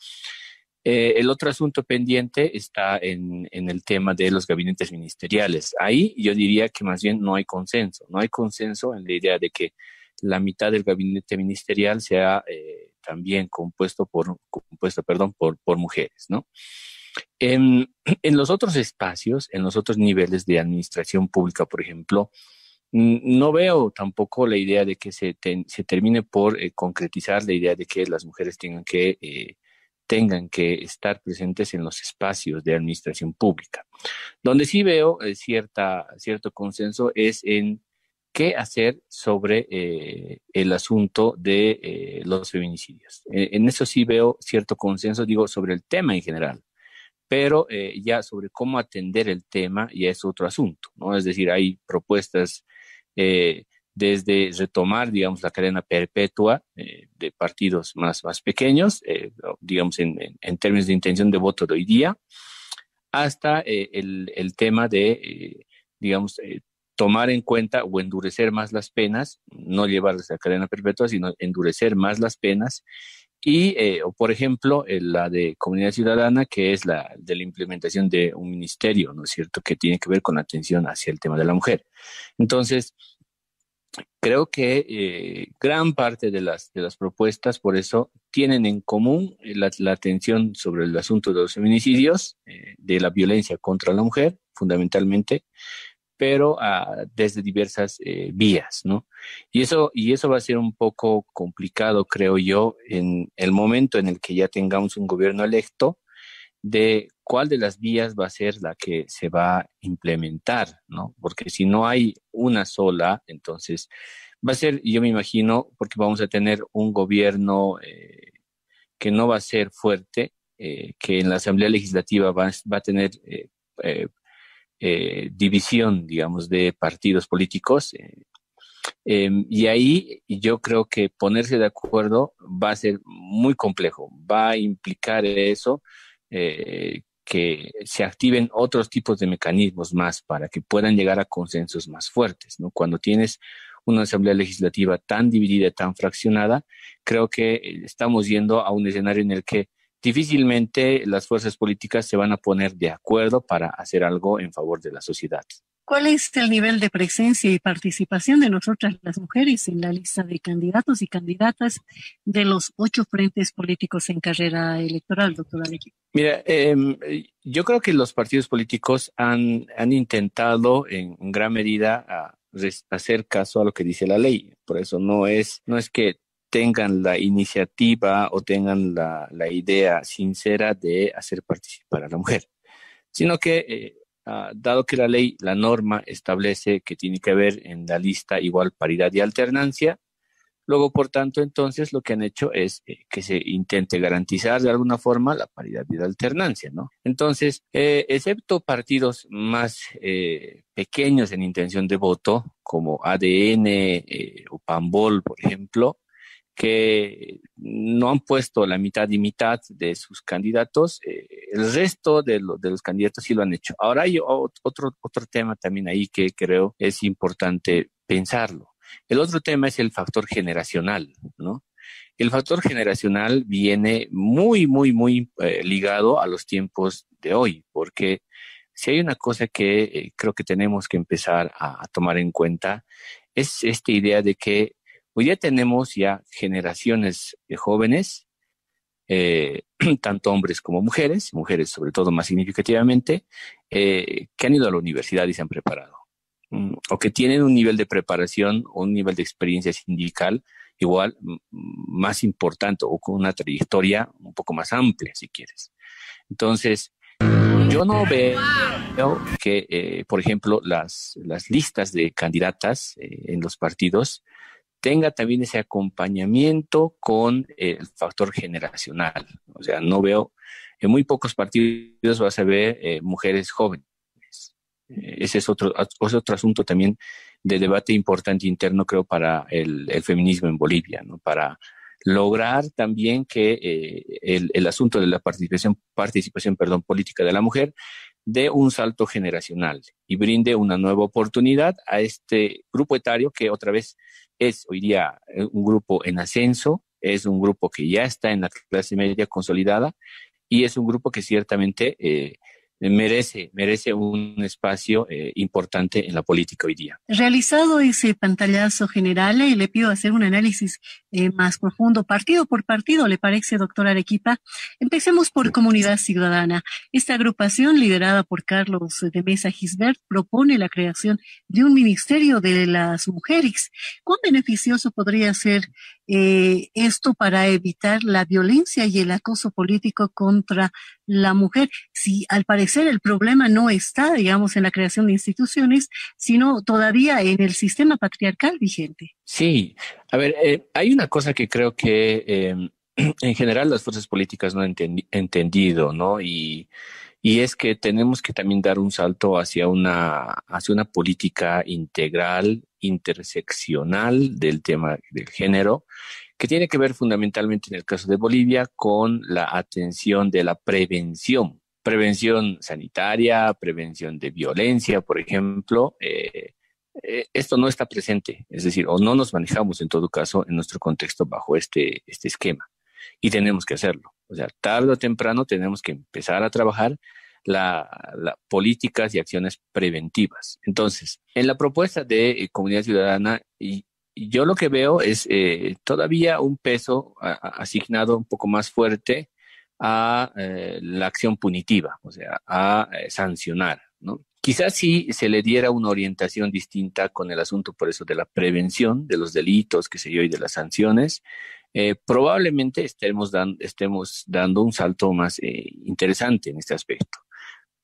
El otro asunto pendiente está en el tema de los gabinetes ministeriales. Ahí yo diría que más bien no hay consenso en la idea de que la mitad del gabinete ministerial sea también compuesto por mujeres, ¿no? En los otros espacios, en los otros niveles de administración pública, por ejemplo, no veo tampoco la idea de que se termine por concretizar la idea de que las mujeres tengan que estar presentes en los espacios de administración pública. Donde sí veo cierto consenso es en qué hacer sobre el asunto de los feminicidios. En eso sí veo cierto consenso, digo, sobre el tema en general, pero ya sobre cómo atender el tema ya es otro asunto, ¿no? Es decir, hay propuestas desde retomar, digamos, la cadena perpetua de partidos más pequeños, digamos, en términos de intención de voto de hoy día, hasta el tema de, digamos, tomar en cuenta o endurecer más las penas, no llevarlas a la cadena perpetua, sino endurecer más las penas. O por ejemplo, la de comunidad ciudadana, que es la de la implementación de un ministerio, ¿no es cierto?, que tiene que ver con la atención hacia el tema de la mujer. Entonces, creo que gran parte de las propuestas, por eso, tienen en común la atención sobre el asunto de los feminicidios, de la violencia contra la mujer, fundamentalmente, pero desde diversas vías, ¿no? Y eso va a ser un poco complicado, creo yo, en el momento en el que ya tengamos un gobierno electo, de cuál de las vías va a ser la que se va a implementar, ¿no? Porque si no hay una sola, entonces va a ser, yo me imagino, porque vamos a tener un gobierno que no va a ser fuerte, que en la Asamblea Legislativa va a tener división, digamos, de partidos políticos, y ahí yo creo que ponerse de acuerdo va a ser muy complejo, va a implicar eso, que se activen otros tipos de mecanismos más para que puedan llegar a consensos más fuertes, ¿no? Cuando tienes una Asamblea Legislativa tan dividida, tan fraccionada, creo que estamos yendo a un escenario en el que difícilmente las fuerzas políticas se van a poner de acuerdo para hacer algo en favor de la sociedad. ¿Cuál es el nivel de presencia y participación de nosotras las mujeres en la lista de candidatos y candidatas de los 8 frentes políticos en carrera electoral, doctora Lecky? Mira, yo creo que los partidos políticos han intentado en gran medida hacer caso a lo que dice la ley. Por eso no es que tengan la iniciativa o tengan la idea sincera de hacer participar a la mujer, sino que dado que la ley, la norma establece que tiene que haber en la lista igual paridad y alternancia, luego por tanto entonces lo que han hecho es que se intente garantizar de alguna forma la paridad y la alternancia, ¿no? Entonces, excepto partidos más pequeños en intención de voto, como ADN o PAMBOL, por ejemplo, que no han puesto la mitad y mitad de sus candidatos, el resto de los candidatos sí lo han hecho. Ahora hay otro tema también ahí que creo es importante pensarlo. El otro tema es el factor generacional, ¿no? El factor generacional viene muy ligado a los tiempos de hoy, porque si hay una cosa que creo que tenemos que empezar a tomar en cuenta, es esta idea de que hoy ya tenemos generaciones de jóvenes, tanto hombres como mujeres sobre todo más significativamente, que han ido a la universidad y se han preparado, o que tienen un nivel de preparación o un nivel de experiencia sindical igual más importante o con una trayectoria un poco más amplia, si quieres. Entonces, yo no veo que, por ejemplo, las listas de candidatas en los partidos tenga también ese acompañamiento con el factor generacional. O sea, no veo, en muy pocos partidos vas a ver mujeres jóvenes. Ese es otro asunto también de debate importante interno, creo, para el feminismo en Bolivia, ¿no? Para lograr también que el asunto de la participación política de la mujer dé un salto generacional y brinde una nueva oportunidad a este grupo etario que otra vez es hoy día un grupo en ascenso, es un grupo que ya está en la clase media consolidada y es un grupo que ciertamente merece un espacio importante en la política hoy día. Realizado ese pantallazo general, le pido hacer un análisis más profundo, partido por partido, ¿le parece, doctor Arequipa? Empecemos por Comunidad Ciudadana. Esta agrupación, liderada por Carlos de Mesa Gisbert, propone la creación de un Ministerio de las Mujeres. ¿Cuán beneficioso podría ser esto para evitar la violencia y el acoso político contra la mujer? Si al parecer el problema no está, digamos, en la creación de instituciones, sino todavía en el sistema patriarcal vigente. Sí, a ver, hay una cosa que creo que en general las fuerzas políticas no han entendido, ¿no? Y es que tenemos que también dar un salto hacia una política integral, interseccional del tema del género, que tiene que ver fundamentalmente en el caso de Bolivia con la atención de la prevención sanitaria, prevención de violencia, por ejemplo. Esto no está presente, es decir, o no nos manejamos en todo caso en nuestro contexto bajo este esquema, y tenemos que hacerlo. O sea, tarde o temprano tenemos que empezar a trabajar las políticas y acciones preventivas. Entonces, en la propuesta de Comunidad Ciudadana, y yo lo que veo es todavía un peso asignado un poco más fuerte a la acción punitiva, o sea, a sancionar, ¿no? Quizás si se le diera una orientación distinta con el asunto, por eso, de la prevención de los delitos, qué sé yo, y de las sanciones, probablemente estemos dando un salto más interesante en este aspecto.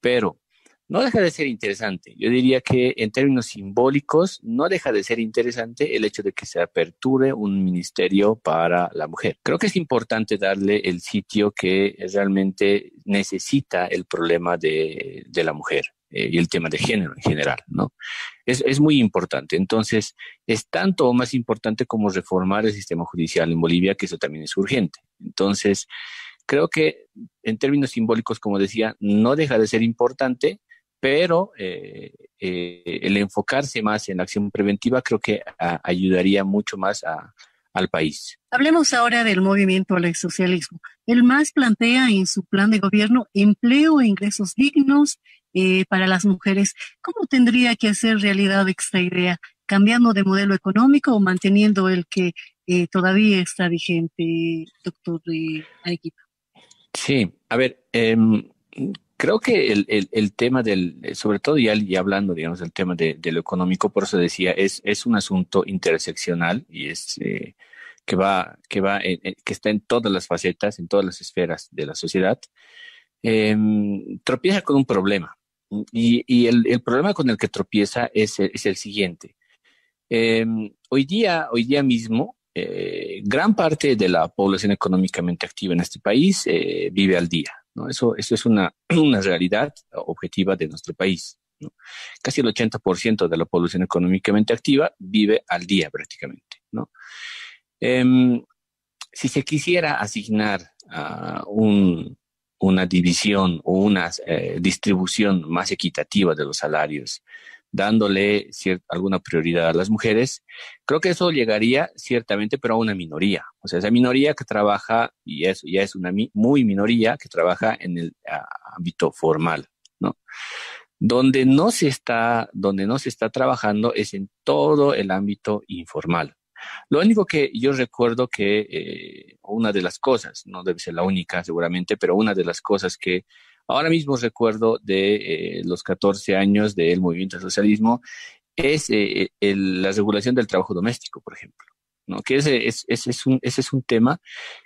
Pero no deja de ser interesante. Yo diría que en términos simbólicos no deja de ser interesante el hecho de que se aperture un ministerio para la mujer. Creo que es importante darle el sitio que realmente necesita el problema de la mujer y el tema de género en general, ¿no? Es muy importante. Entonces, es tanto o más importante como reformar el sistema judicial en Bolivia, que eso también es urgente. Entonces, creo que en términos simbólicos, como decía, no deja de ser importante, pero el enfocarse más en la acción preventiva creo que ayudaría mucho más al país. Hablemos ahora del movimiento al socialismo. El MAS plantea en su plan de gobierno empleo e ingresos dignos para las mujeres. ¿Cómo tendría que hacer realidad esta idea? ¿Cambiando de modelo económico o manteniendo el que todavía está vigente, doctor Arequipa? Sí, a ver, creo que el tema sobre todo ya hablando, digamos, del tema de lo económico, por eso decía, es un asunto interseccional y es que está en todas las facetas, en todas las esferas de la sociedad. Tropieza con un problema y el problema con el que tropieza es el siguiente. Hoy día mismo, gran parte de la población económicamente activa en este país vive al día, ¿no? Eso es una realidad objetiva de nuestro país, ¿no? Casi el 80% de la población económicamente activa vive al día prácticamente, ¿no? Si se quisiera asignar una división o una distribución más equitativa de los salarios, dándole alguna prioridad a las mujeres, creo que eso llegaría ciertamente, pero a una minoría. O sea, esa minoría que trabaja, y eso ya es una muy minoría, que trabaja en el ámbito formal, ¿no? Donde no se está trabajando es en todo el ámbito informal. Lo único que yo recuerdo que una de las cosas, no debe ser la única seguramente, pero una de las cosas que ahora mismo recuerdo de los 14 años del movimiento al socialismo es la regulación del trabajo doméstico, por ejemplo, ¿no? Que ese es un tema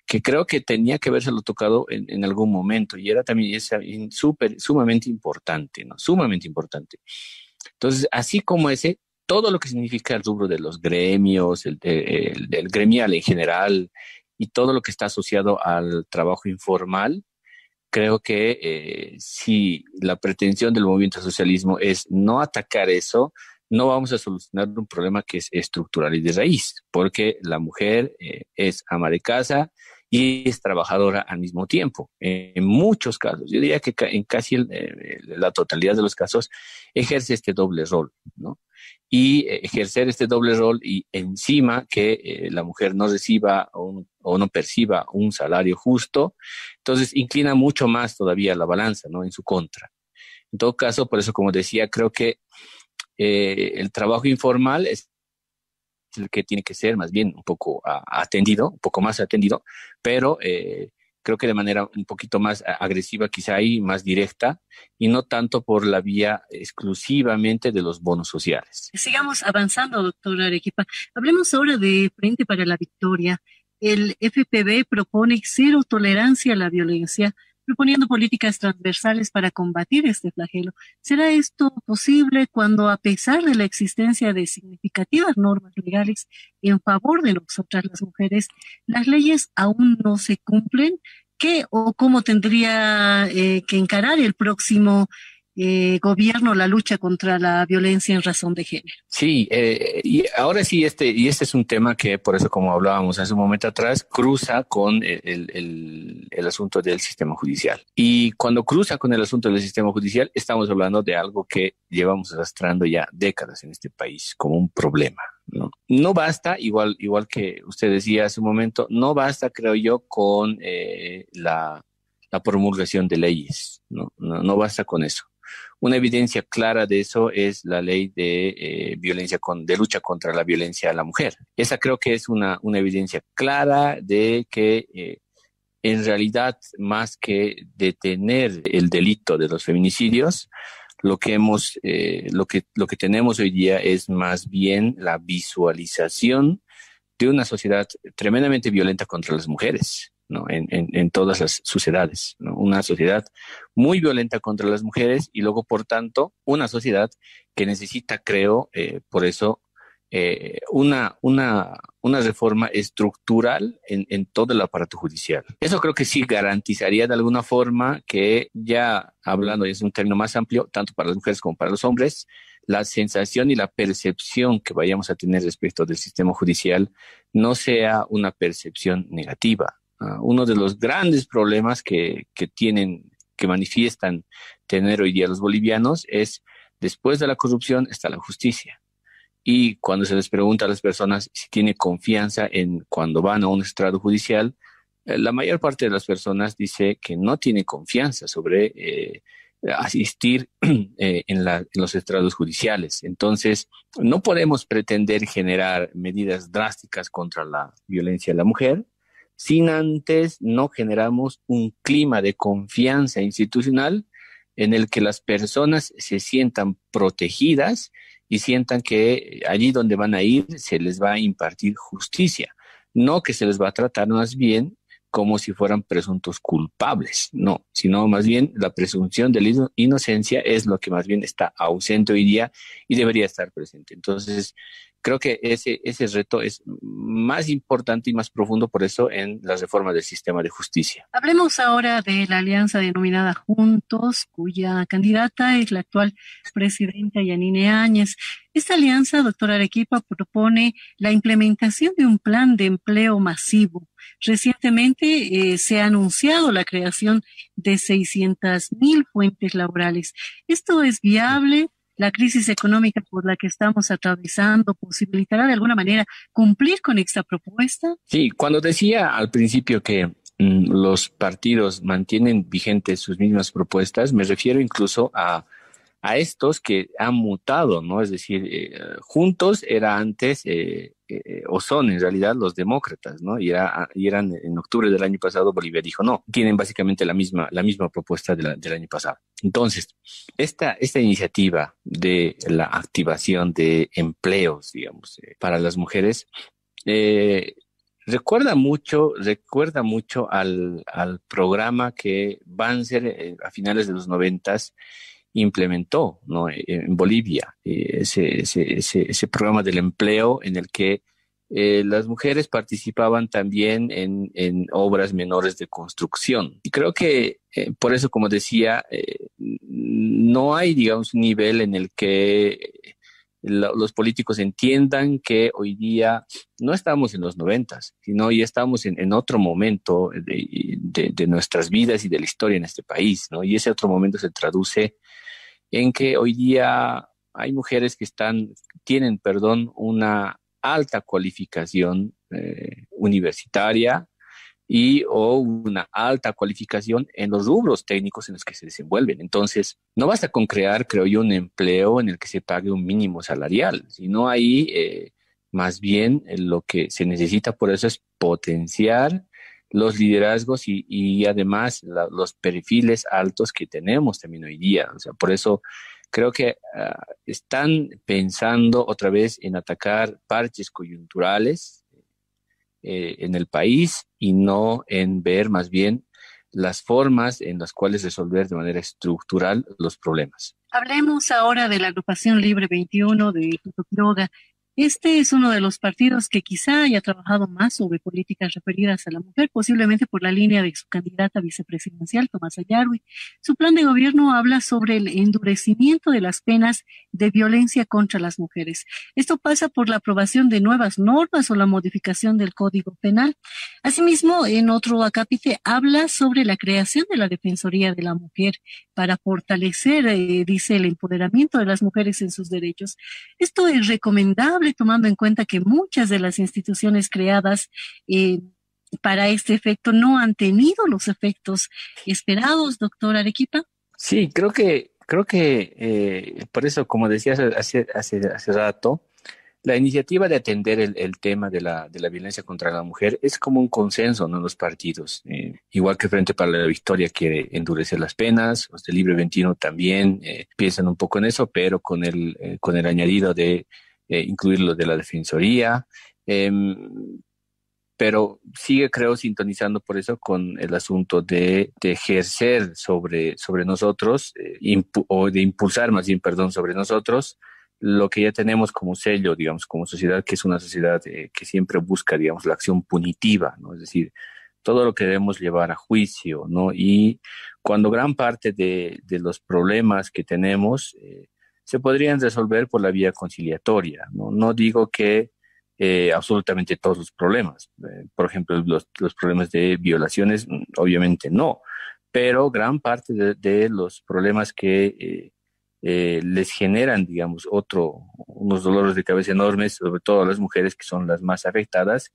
que creo que tenía que habérselo tocado en algún momento y era también sumamente importante, ¿no? Sumamente importante. Entonces, así como todo lo que significa el rubro de los gremios, el gremial en general y todo lo que está asociado al trabajo informal, creo que si la pretensión del movimiento socialismo es no atacar eso, no vamos a solucionar un problema que es estructural y de raíz, porque la mujer es ama de casa y es trabajadora al mismo tiempo. En muchos casos, yo diría que en casi la totalidad de los casos, ejerce este doble rol, ¿no? Y ejercer este doble rol y encima que la mujer no reciba o no perciba un salario justo, entonces inclina mucho más todavía la balanza, ¿no? En su contra. En todo caso, por eso, como decía, creo que el trabajo informal es el que tiene que ser más bien un poco atendido, un poco más atendido, pero creo que de manera un poquito más agresiva, quizá y más directa, y no tanto por la vía exclusivamente de los bonos sociales. Sigamos avanzando, doctora Arequipa. Hablemos ahora de Frente para la Victoria. El FPV propone cero tolerancia a la violencia, proponiendo políticas transversales para combatir este flagelo. ¿Será esto posible cuando, a pesar de la existencia de significativas normas legales en favor de nosotras las mujeres, las leyes aún no se cumplen? ¿Qué o cómo tendría que encarar el próximo gobierno la lucha contra la violencia en razón de género? Sí, y ahora sí, este es un tema que, por eso, como hablábamos hace un momento atrás, cruza con el asunto del sistema judicial. Y cuando cruza con el asunto del sistema judicial, estamos hablando de algo que llevamos arrastrando ya décadas en este país como un problema, ¿no? No basta, igual que usted decía hace un momento, no basta, creo yo, con la promulgación de leyes, no basta con eso. Una evidencia clara de eso es la ley de de lucha contra la violencia a la mujer. Esa creo que es una evidencia clara de que en realidad, más que detener el delito de los feminicidios, lo que tenemos hoy día es más bien la visualización de una sociedad tremendamente violenta contra las mujeres, ¿no? En todas sus edades, ¿no? Una sociedad muy violenta contra las mujeres y luego, por tanto, una sociedad que necesita, creo, por eso, una reforma estructural en todo el aparato judicial. Eso creo que sí garantizaría de alguna forma que, ya hablando, es un término más amplio, tanto para las mujeres como para los hombres, la sensación y la percepción que vayamos a tener respecto del sistema judicial no sea una percepción negativa. Uno de los grandes problemas que manifiestan tener hoy día los bolivianos es, después de la corrupción está la justicia. Y cuando se les pregunta a las personas si tienen confianza cuando van a un estrado judicial, la mayor parte de las personas dice que no tiene confianza sobre asistir en los estrados judiciales. Entonces, no podemos pretender generar medidas drásticas contra la violencia de la mujer sin antes no generamos un clima de confianza institucional en el que las personas se sientan protegidas y sientan que allí donde van a ir se les va a impartir justicia, no que se les va a tratar más bien como si fueran presuntos culpables, no, sino más bien la presunción de la inocencia es lo que más bien está ausente hoy día y debería estar presente. Entonces, creo que ese reto es más importante y más profundo por eso en la reforma del sistema de justicia. Hablemos ahora de la alianza denominada Juntos, cuya candidata es la actual presidenta Yanine Áñez. Esta alianza, doctora Arequipa, propone la implementación de un plan de empleo masivo. Recientemente se ha anunciado la creación de 600,000 fuentes laborales. ¿Esto es viable? ¿La crisis económica por la que estamos atravesando posibilitará de alguna manera cumplir con esta propuesta? Sí, cuando decía al principio que los partidos mantienen vigentes sus mismas propuestas, me refiero incluso a estos que han mutado, ¿no? Es decir, Juntos era antes, o son en realidad los demócratas, ¿no? Y eran en octubre del año pasado, Bolivia dijo no, tienen básicamente la misma propuesta del año pasado. Entonces, esta iniciativa de la activación de empleos, digamos, para las mujeres, recuerda mucho al programa que Banzer a finales de los 90s implementó, ¿no? En Bolivia, ese programa del empleo en el que las mujeres participaban también en obras menores de construcción. Y creo que por eso, como decía, no hay, digamos, un nivel en el que los políticos entiendan que hoy día no estamos en los 90s, sino ya estamos en otro momento de nuestras vidas y de la historia en este país, ¿no? Y ese otro momento se traduce en que hoy día hay mujeres que tienen una alta cualificación universitaria, y o una alta cualificación en los rubros técnicos en los que se desenvuelven. Entonces, no basta con crear, creo yo, un empleo en el que se pague un mínimo salarial, sino ahí más bien lo que se necesita por eso es potenciar los liderazgos y además los perfiles altos que tenemos también hoy día. O sea, por eso creo que están pensando otra vez en atacar parches coyunturales en el país y no en ver más bien las formas en las cuales resolver de manera estructural los problemas. Hablemos ahora de la agrupación Libre 21 de Tuto Quiroga. Este es uno de los partidos que quizá haya trabajado más sobre políticas referidas a la mujer, posiblemente por la línea de su candidata vicepresidencial, Tomasa Yarwi. Su plan de gobierno habla sobre el endurecimiento de las penas de violencia contra las mujeres. Esto pasa por la aprobación de nuevas normas o la modificación del Código Penal. Asimismo, en otro acápite habla sobre la creación de la Defensoría de la Mujer para fortalecer, dice, el empoderamiento de las mujeres en sus derechos. Esto es recomendable, tomando en cuenta que muchas de las instituciones creadas para este efecto no han tenido los efectos esperados, doctor Arequipa. Sí, creo que por eso, como decías hace rato, la iniciativa de atender el tema de la violencia contra la mujer es como un consenso, ¿no?, en los partidos. Igual que Frente para la Victoria quiere endurecer las penas, los de Libre 21 también piensan un poco en eso, pero con el añadido de incluir lo de la Defensoría, pero sigue, creo, sintonizando por eso con el asunto de ejercer sobre nosotros, o de impulsar más bien, sobre nosotros, lo que ya tenemos como sello, digamos, como sociedad, que es una sociedad que siempre busca, digamos, la acción punitiva, ¿no? Es decir, todo lo que debemos llevar a juicio, ¿no? Y cuando gran parte de los problemas que tenemos se podrían resolver por la vía conciliatoria, ¿no? No digo que absolutamente todos los problemas. Por ejemplo, los problemas de violaciones, obviamente no, pero gran parte de los problemas que les generan, digamos, unos dolores de cabeza enormes, sobre todo a las mujeres que son las más afectadas,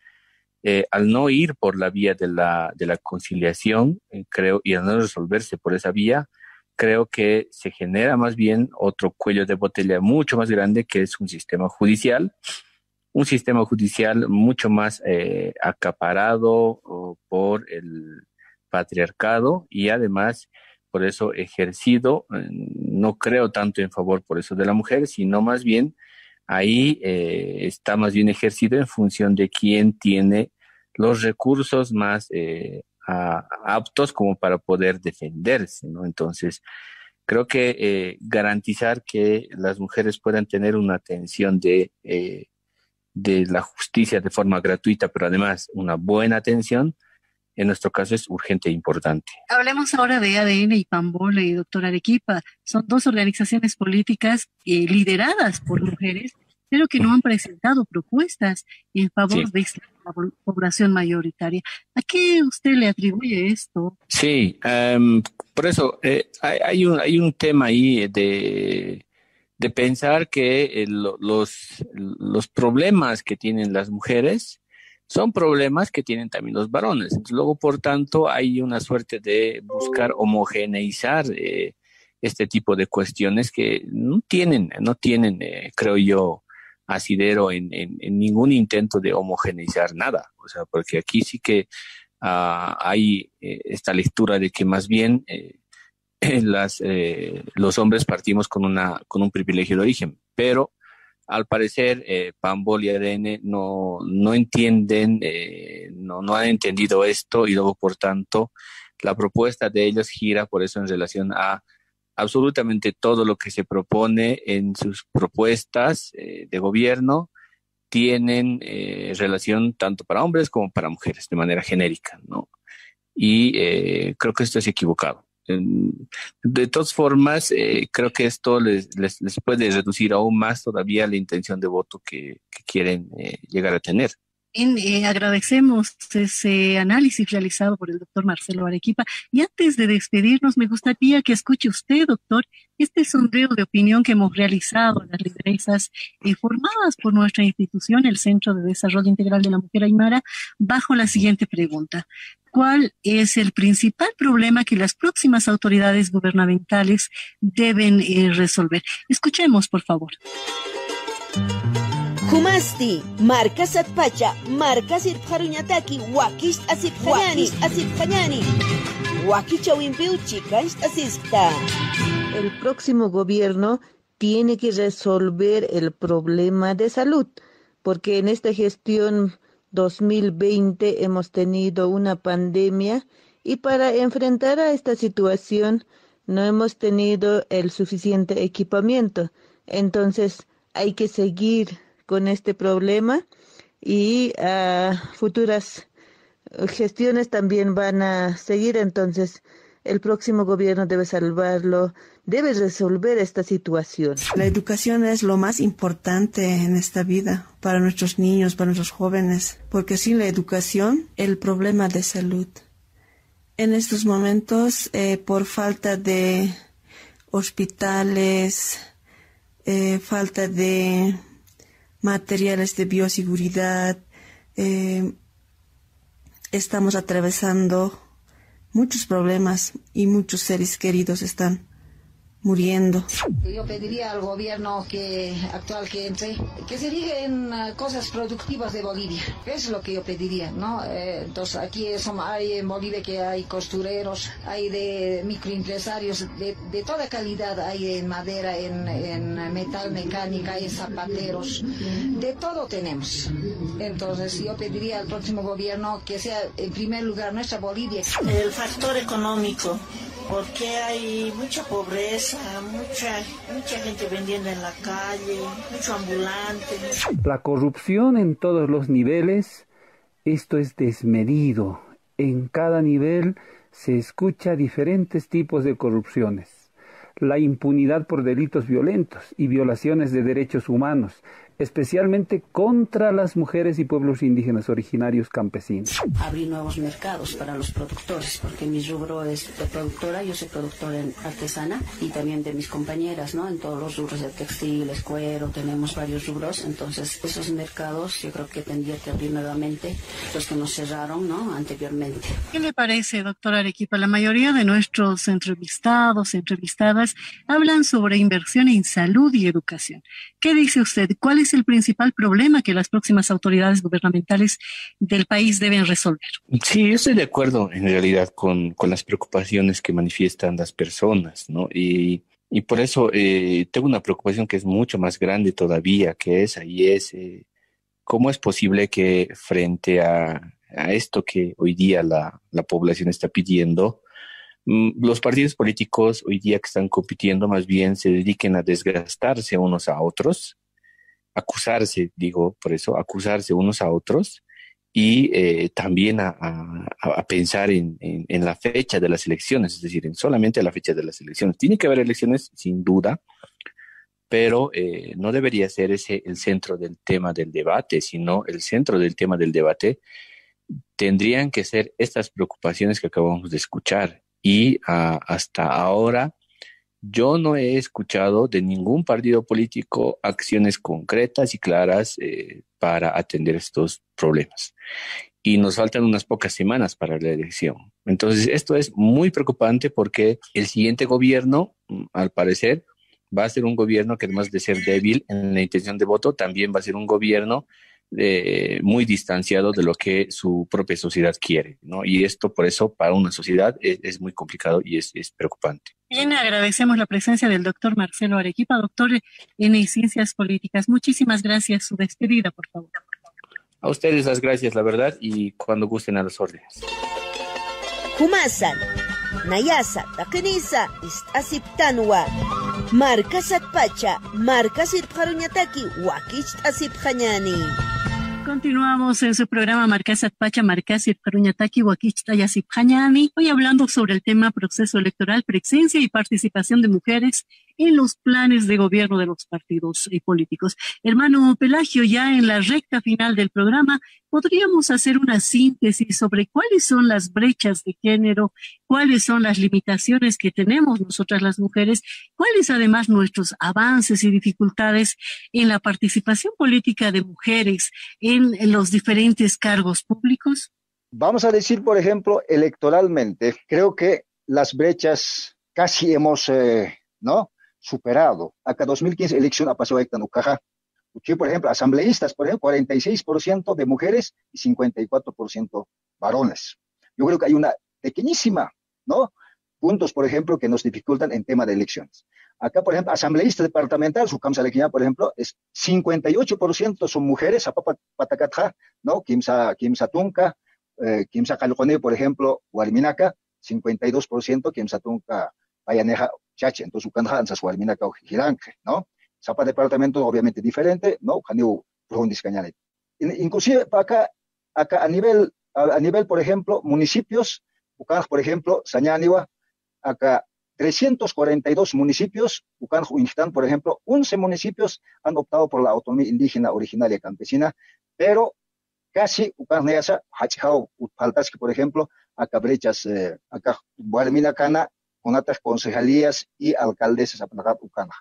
al no ir por la vía de la conciliación, creo, y al no resolverse por esa vía, creo que se genera más bien otro cuello de botella mucho más grande, que es un sistema judicial mucho más acaparado por el patriarcado y además por eso ejercido, no creo tanto en favor por eso de la mujer, sino más bien ahí está más bien ejercido en función de quién tiene los recursos más aptos como para poder defenderse, ¿no? Entonces, creo que garantizar que las mujeres puedan tener una atención de la justicia de forma gratuita, pero además una buena atención, en nuestro caso es urgente e importante. Hablemos ahora de ADN y Pambol, doctor Arequipa. Son dos organizaciones políticas lideradas por mujeres, pero que no han presentado propuestas en favor de la población mayoritaria. ¿A qué usted le atribuye esto? Sí, por eso hay un tema ahí de pensar que los problemas que tienen las mujeres son problemas que tienen también los varones. Entonces, luego, por tanto, hay una suerte de buscar homogeneizar este tipo de cuestiones que no tienen, creo yo, asidero en ningún intento de homogeneizar nada. O sea, porque aquí sí que hay esta lectura de que más bien los hombres partimos con un privilegio de origen, pero al parecer Pambol y ADN no entienden, no han entendido esto, y luego por tanto la propuesta de ellos gira por eso en relación a absolutamente todo lo que se propone en sus propuestas de gobierno tienen relación tanto para hombres como para mujeres de manera genérica, ¿no? Y creo que esto es equivocado. De todas formas, creo que esto les puede reducir aún más todavía la intención de voto que quieren llegar a tener. Agradecemos ese análisis realizado por el doctor Marcelo Arequipa. Y antes de despedirnos, me gustaría que escuche usted, doctor, este sondeo de opinión que hemos realizado a las lideresas formadas por nuestra institución, el Centro de Desarrollo Integral de la Mujer Aymara, bajo la siguiente pregunta. ¿cuál es el principal problema que las próximas autoridades gubernamentales deben resolver? Escuchemos, por favor. Humasti, marcas atpacha, marcas irparuñataki, wakish asiphañani. Wakichawimpiu chikash asista. El próximo gobierno tiene que resolver el problema de salud, porque en esta gestión 2020 hemos tenido una pandemia y para enfrentar a esta situación no hemos tenido el suficiente equipamiento. Entonces hay que seguir con este problema y futuras gestiones también van a seguir. Entonces el próximo gobierno debe salvarlo, debe resolver esta situación. La educación es lo más importante en esta vida para nuestros niños, para nuestros jóvenes, porque sin la educación, el problema de salud. En estos momentos, por falta de hospitales, falta de materiales de bioseguridad, estamos atravesando muchos problemas y muchos seres queridos están muriendo. Yo pediría al gobierno actual que entre, que se fije en cosas productivas de Bolivia. Es lo que yo pediría, ¿no? Entonces aquí hay en Bolivia que hay costureros, hay de microempresarios de toda calidad, hay en madera, en metal mecánica, hay zapateros, de todo tenemos. Entonces yo pediría al próximo gobierno que sea en primer lugar nuestra Bolivia. El factor económico, porque hay mucha pobreza, mucha gente vendiendo en la calle, mucho ambulante. La corrupción en todos los niveles, esto es desmedido. En cada nivel se escucha diferentes tipos de corrupciones. La impunidad por delitos violentos y violaciones de derechos humanos, especialmente contra las mujeres y pueblos indígenas originarios campesinos. Abrir nuevos mercados para los productores, porque mi rubro es de productora, yo soy productora artesana y también de mis compañeras, ¿no? En todos los rubros de textiles, cuero, tenemos varios rubros, entonces esos mercados yo creo que tendría que abrir nuevamente los que nos cerraron, ¿no? Anteriormente. ¿Qué le parece, doctora Arequipa? La mayoría de nuestros entrevistadas hablan sobre inversión en salud y educación. ¿Qué dice usted? ¿Cuál es el principal problema que las próximas autoridades gubernamentales del país deben resolver? Sí, yo estoy de acuerdo en realidad con las preocupaciones que manifiestan las personas, ¿no? Y por eso tengo una preocupación que es mucho más grande todavía, que es cómo es posible que frente a esto que hoy día la población está pidiendo, los partidos políticos hoy día que están compitiendo más bien se dediquen a desgastarse unos a otros, acusarse unos a otros y también a pensar en la fecha de las elecciones, es decir, en solamente la fecha de las elecciones. Tiene que haber elecciones, sin duda, pero no debería ser ese el centro del tema del debate, sino el centro del tema del debate tendrían que ser estas preocupaciones que acabamos de escuchar. Y hasta ahora yo no he escuchado de ningún partido político acciones concretas y claras para atender estos problemas. Y nos faltan unas pocas semanas para la elección. Entonces esto es muy preocupante porque el siguiente gobierno, al parecer, va a ser un gobierno que además de ser débil en la intención de voto, también va a ser un gobierno muy distanciado de lo que su propia sociedad quiere, ¿no? Y esto, por eso, para una sociedad es muy complicado y es preocupante. Bien, agradecemos la presencia del doctor Marcelo Arequipa, doctor en Ciencias Políticas. Muchísimas gracias. Su despedida, por favor. A ustedes las gracias, la verdad, y cuando gusten a las órdenes. Humasan, Nayasa, Takenisa, Asiptanwa, Marcas Atpacha, Marcas Irparuñataki, Wakich Asiphañani. Continuamos en su programa Marcas Atpacha, Marcas Irparuñataki, Wakich Asiphañani. Hoy hablando sobre el tema proceso electoral, presencia y participación de mujeres en los planes de gobierno de los partidos políticos. Hermano Pelagio, ya en la recta final del programa, ¿podríamos hacer una síntesis sobre cuáles son las brechas de género, cuáles son las limitaciones que tenemos nosotras las mujeres, cuáles además nuestros avances y dificultades en la participación política de mujeres en los diferentes cargos públicos? Vamos a decir, por ejemplo, electoralmente, creo que las brechas casi hemos, ¿no?, superado. Acá 2015 elección ha pasado en Ucaja. Aquí, por ejemplo, asambleístas, por ejemplo, 46% de mujeres y 54% varones. Yo creo que hay una pequeñísima, ¿no?, puntos, por ejemplo, que nos dificultan en tema de elecciones. Acá, por ejemplo, asambleísta departamental, su Kamsa Lequina, por ejemplo, es 58% son mujeres, Patacatja, ¿no?, Kimsa Tunca, Kimsa Calcone, por ejemplo, Guarminaca, 52%, Kimsa Tunca, Payaneja, Chache, entonces Ucanja, Ansas Guarminaca, Giranque, ¿no? Zapa departamento obviamente diferente, ¿no? Janiu Profundis Cañanet. Inclusive acá a nivel, por ejemplo, municipios, Ucanja, por ejemplo, Sañaniwa, acá 342 municipios, Ucanja, Uinjitán, por ejemplo, 11 municipios han optado por la autonomía indígena originaria campesina, pero casi Ucanja, Hachijao, Utpaltaski, por ejemplo, acá brechas, acá Guarminacana, con otras concejalías y alcaldesas a Ucanja.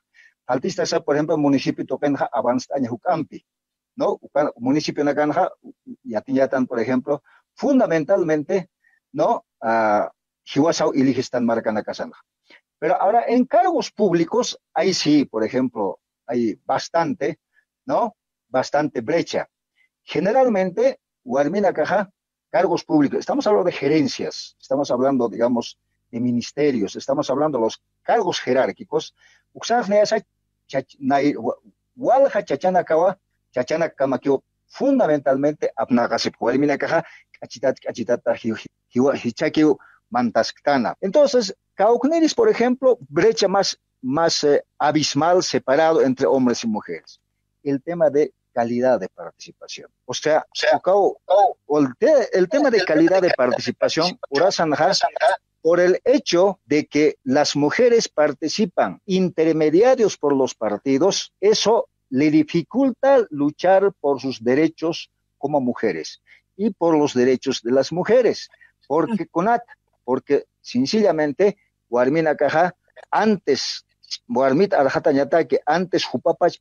Altista, por ejemplo, municipio Tokenja, Avanstaña, Jucampi, ¿no? Municipio Nakanja, Yatiyatan, por ejemplo, fundamentalmente, ¿no? Hiwasau y Lijistán Maracanacasana. Pero ahora en cargos públicos, ahí sí, por ejemplo, hay bastante, ¿no? Bastante brecha. Generalmente, Guarminacaja, cargos públicos, estamos hablando de gerencias, estamos hablando, digamos, de ministerios, estamos hablando de los cargos jerárquicos, Walja Chachanakawa, Chachanacamakio, fundamentalmente, Abnagasip, Guarminacaja, Achitata, Hichakio, Mantasctana. Entonces, Caucneris, por ejemplo, brecha más abismal, separado entre hombres y mujeres. El tema de calidad de participación. O sea, el tema de calidad de participación, por el hecho de que las mujeres participan intermediarios por los partidos, eso le dificulta luchar por sus derechos como mujeres y por los derechos de las mujeres. Porque sencillamente, Guarminacaja, antes, Guarmit Arjatañataque, antes Jupapach,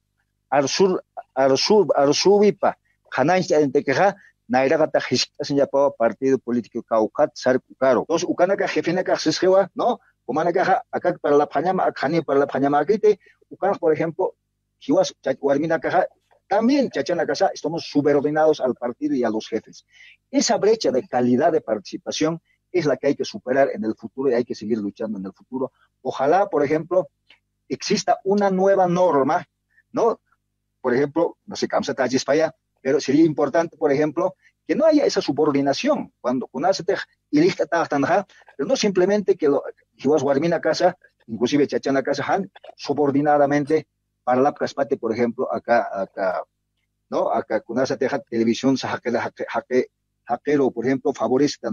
Arsubipa, Hanancha Entequeja, Nairagata Hispasanyapao, partido político Caucat, Sarcucaro. Entonces, Ucanaca, Jefinaca, Sesjewa, ¿no? Comanacaja, acá para la Pañama, Acani para la Pañama, Aquite, Ucanaca, por ejemplo, Jiwas, Guarminacaja, también Chachanacasa, estamos subordinados al partido y a los jefes. Esa brecha de calidad de participación es la que hay que superar en el futuro y hay que seguir luchando en el futuro. Ojalá, por ejemplo, exista una nueva norma, ¿no? Por ejemplo, no sé, Kamsa Tajis para allá, pero sería importante, por ejemplo, que no haya esa subordinación. Cuando Kunasete y Lista Tajtanja, pero no simplemente que Jiwas Guarmina Casa, inclusive Chachana Casa, Han, subordinadamente para la Caspate, por ejemplo, acá, ¿no? Acá Kunasete televisión, Jaquero, por ejemplo, favorece a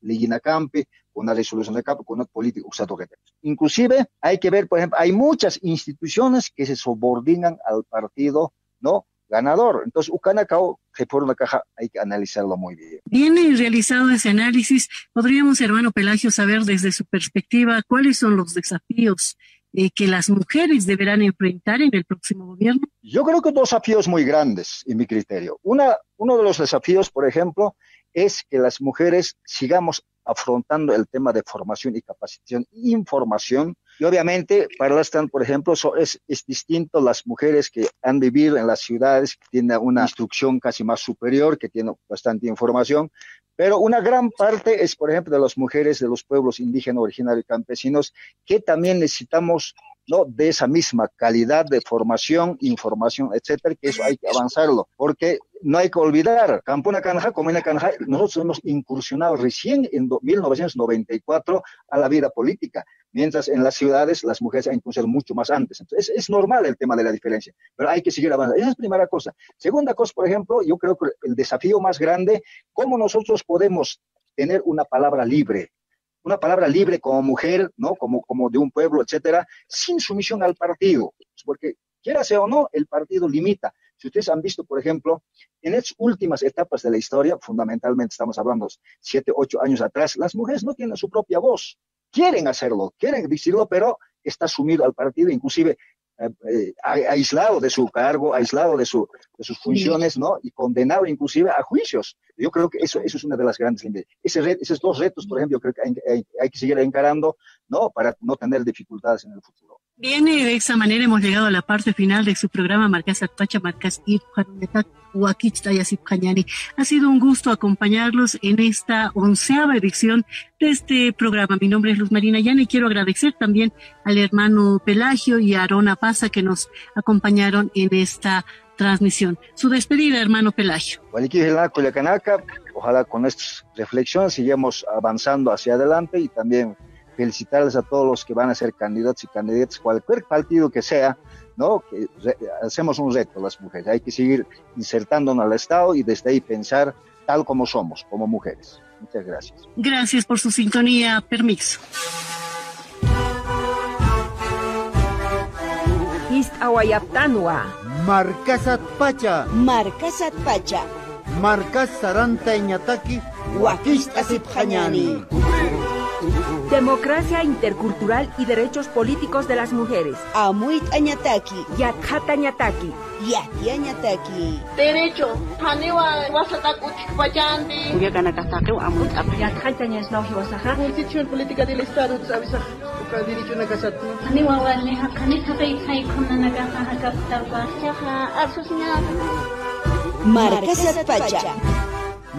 Legina Campe, con la resolución de campo, con una política usado. Inclusive, hay que ver, por ejemplo, hay muchas instituciones que se subordinan al partido, ¿no?, ganador. Entonces, Ucanacao, que por una caja, hay que analizarlo muy bien. Bien realizado ese análisis, podríamos, hermano Pelagio, saber desde su perspectiva cuáles son los desafíos que las mujeres deberán enfrentar en el próximo gobierno. Yo creo que dos desafíos muy grandes, en mi criterio. Uno de los desafíos, por ejemplo, es que las mujeres sigamos afrontando el tema de formación y capacitación e información. Y obviamente, para las por ejemplo, es distinto las mujeres que han vivido en las ciudades, que tienen una instrucción casi más superior, que tienen bastante información, pero una gran parte es, por ejemplo, de las mujeres de los pueblos indígenas, originarios y campesinos, que también necesitamos, ¿no?, de esa misma calidad de formación, información, etcétera, que eso hay que avanzarlo, porque no hay que olvidar, Campuna Canja, Comuna Canja, nosotros hemos incursionado recién en 1994 a la vida política, mientras en las ciudades las mujeres han incursionado mucho más antes. Entonces es normal el tema de la diferencia, pero hay que seguir avanzando. Esa es la primera cosa. Segunda cosa, por ejemplo, yo creo que el desafío más grande, cómo nosotros podemos tener una palabra libre como mujer, ¿no?, como de un pueblo, etcétera, sin sumisión al partido, porque quiera sea o no, el partido limita. Si ustedes han visto, por ejemplo, en estas últimas etapas de la historia, fundamentalmente estamos hablando 7, 8 años atrás, las mujeres no tienen su propia voz, quieren hacerlo, quieren decirlo, pero está sumido al partido, inclusive aislado de su cargo, aislado de sus funciones, ¿no? Y condenado inclusive a juicios. Yo creo que eso es una de las grandes líneas. Esos dos retos, por ejemplo, yo creo que hay que seguir encarando, ¿no? Para no tener dificultades en el futuro. Bien, de esa manera hemos llegado a la parte final de su programa Marcas Atpacha, Marcas Irparuñatac, Huaquich Tayasip Cañani. Ha sido un gusto acompañarlos en esta 11ª edición de este programa. Mi nombre es Luz Marina Llana y quiero agradecer también al hermano Pelagio y a Arona Pasa que nos acompañaron en esta transmisión. Su despedida, hermano Pelagio. Ojalá con estas reflexiones sigamos avanzando hacia adelante y también felicitarles a todos los que van a ser candidatos y candidatas, cualquier partido que sea, ¿no? Que hacemos un reto las mujeres. Hay que seguir insertándonos al Estado y desde ahí pensar tal como somos, como mujeres. Muchas gracias. Gracias por su sintonía. Permiso. Awayaptanwa. Marcas Atpacha. Marcas Atpacha. Marcas Saranta Iñataki. Huaquich Asipjañani. Democracia intercultural y derechos políticos de las mujeres. Amuit Añataki. Yakhata Añataki. Yati Añataki. Derecho. Panewa wasataku chikpachandi. Uyakanakataki amuit apa. Yakhata Añasnauji wasaja. Constitución política del Estado, ¿sabes? Derecho na kasatu. Panewa waleha kanita kai kunanaga hakaptarwa. Yaha arsusnya. Marcas Atpacha.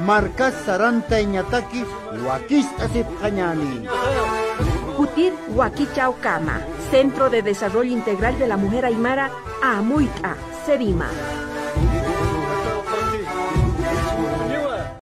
Marcas Saranta Iñataki. Huaquich Asipjañani. Jutir Huaquichaucama, Centro de Desarrollo Integral de la Mujer Aymara, Amuita, Sedima.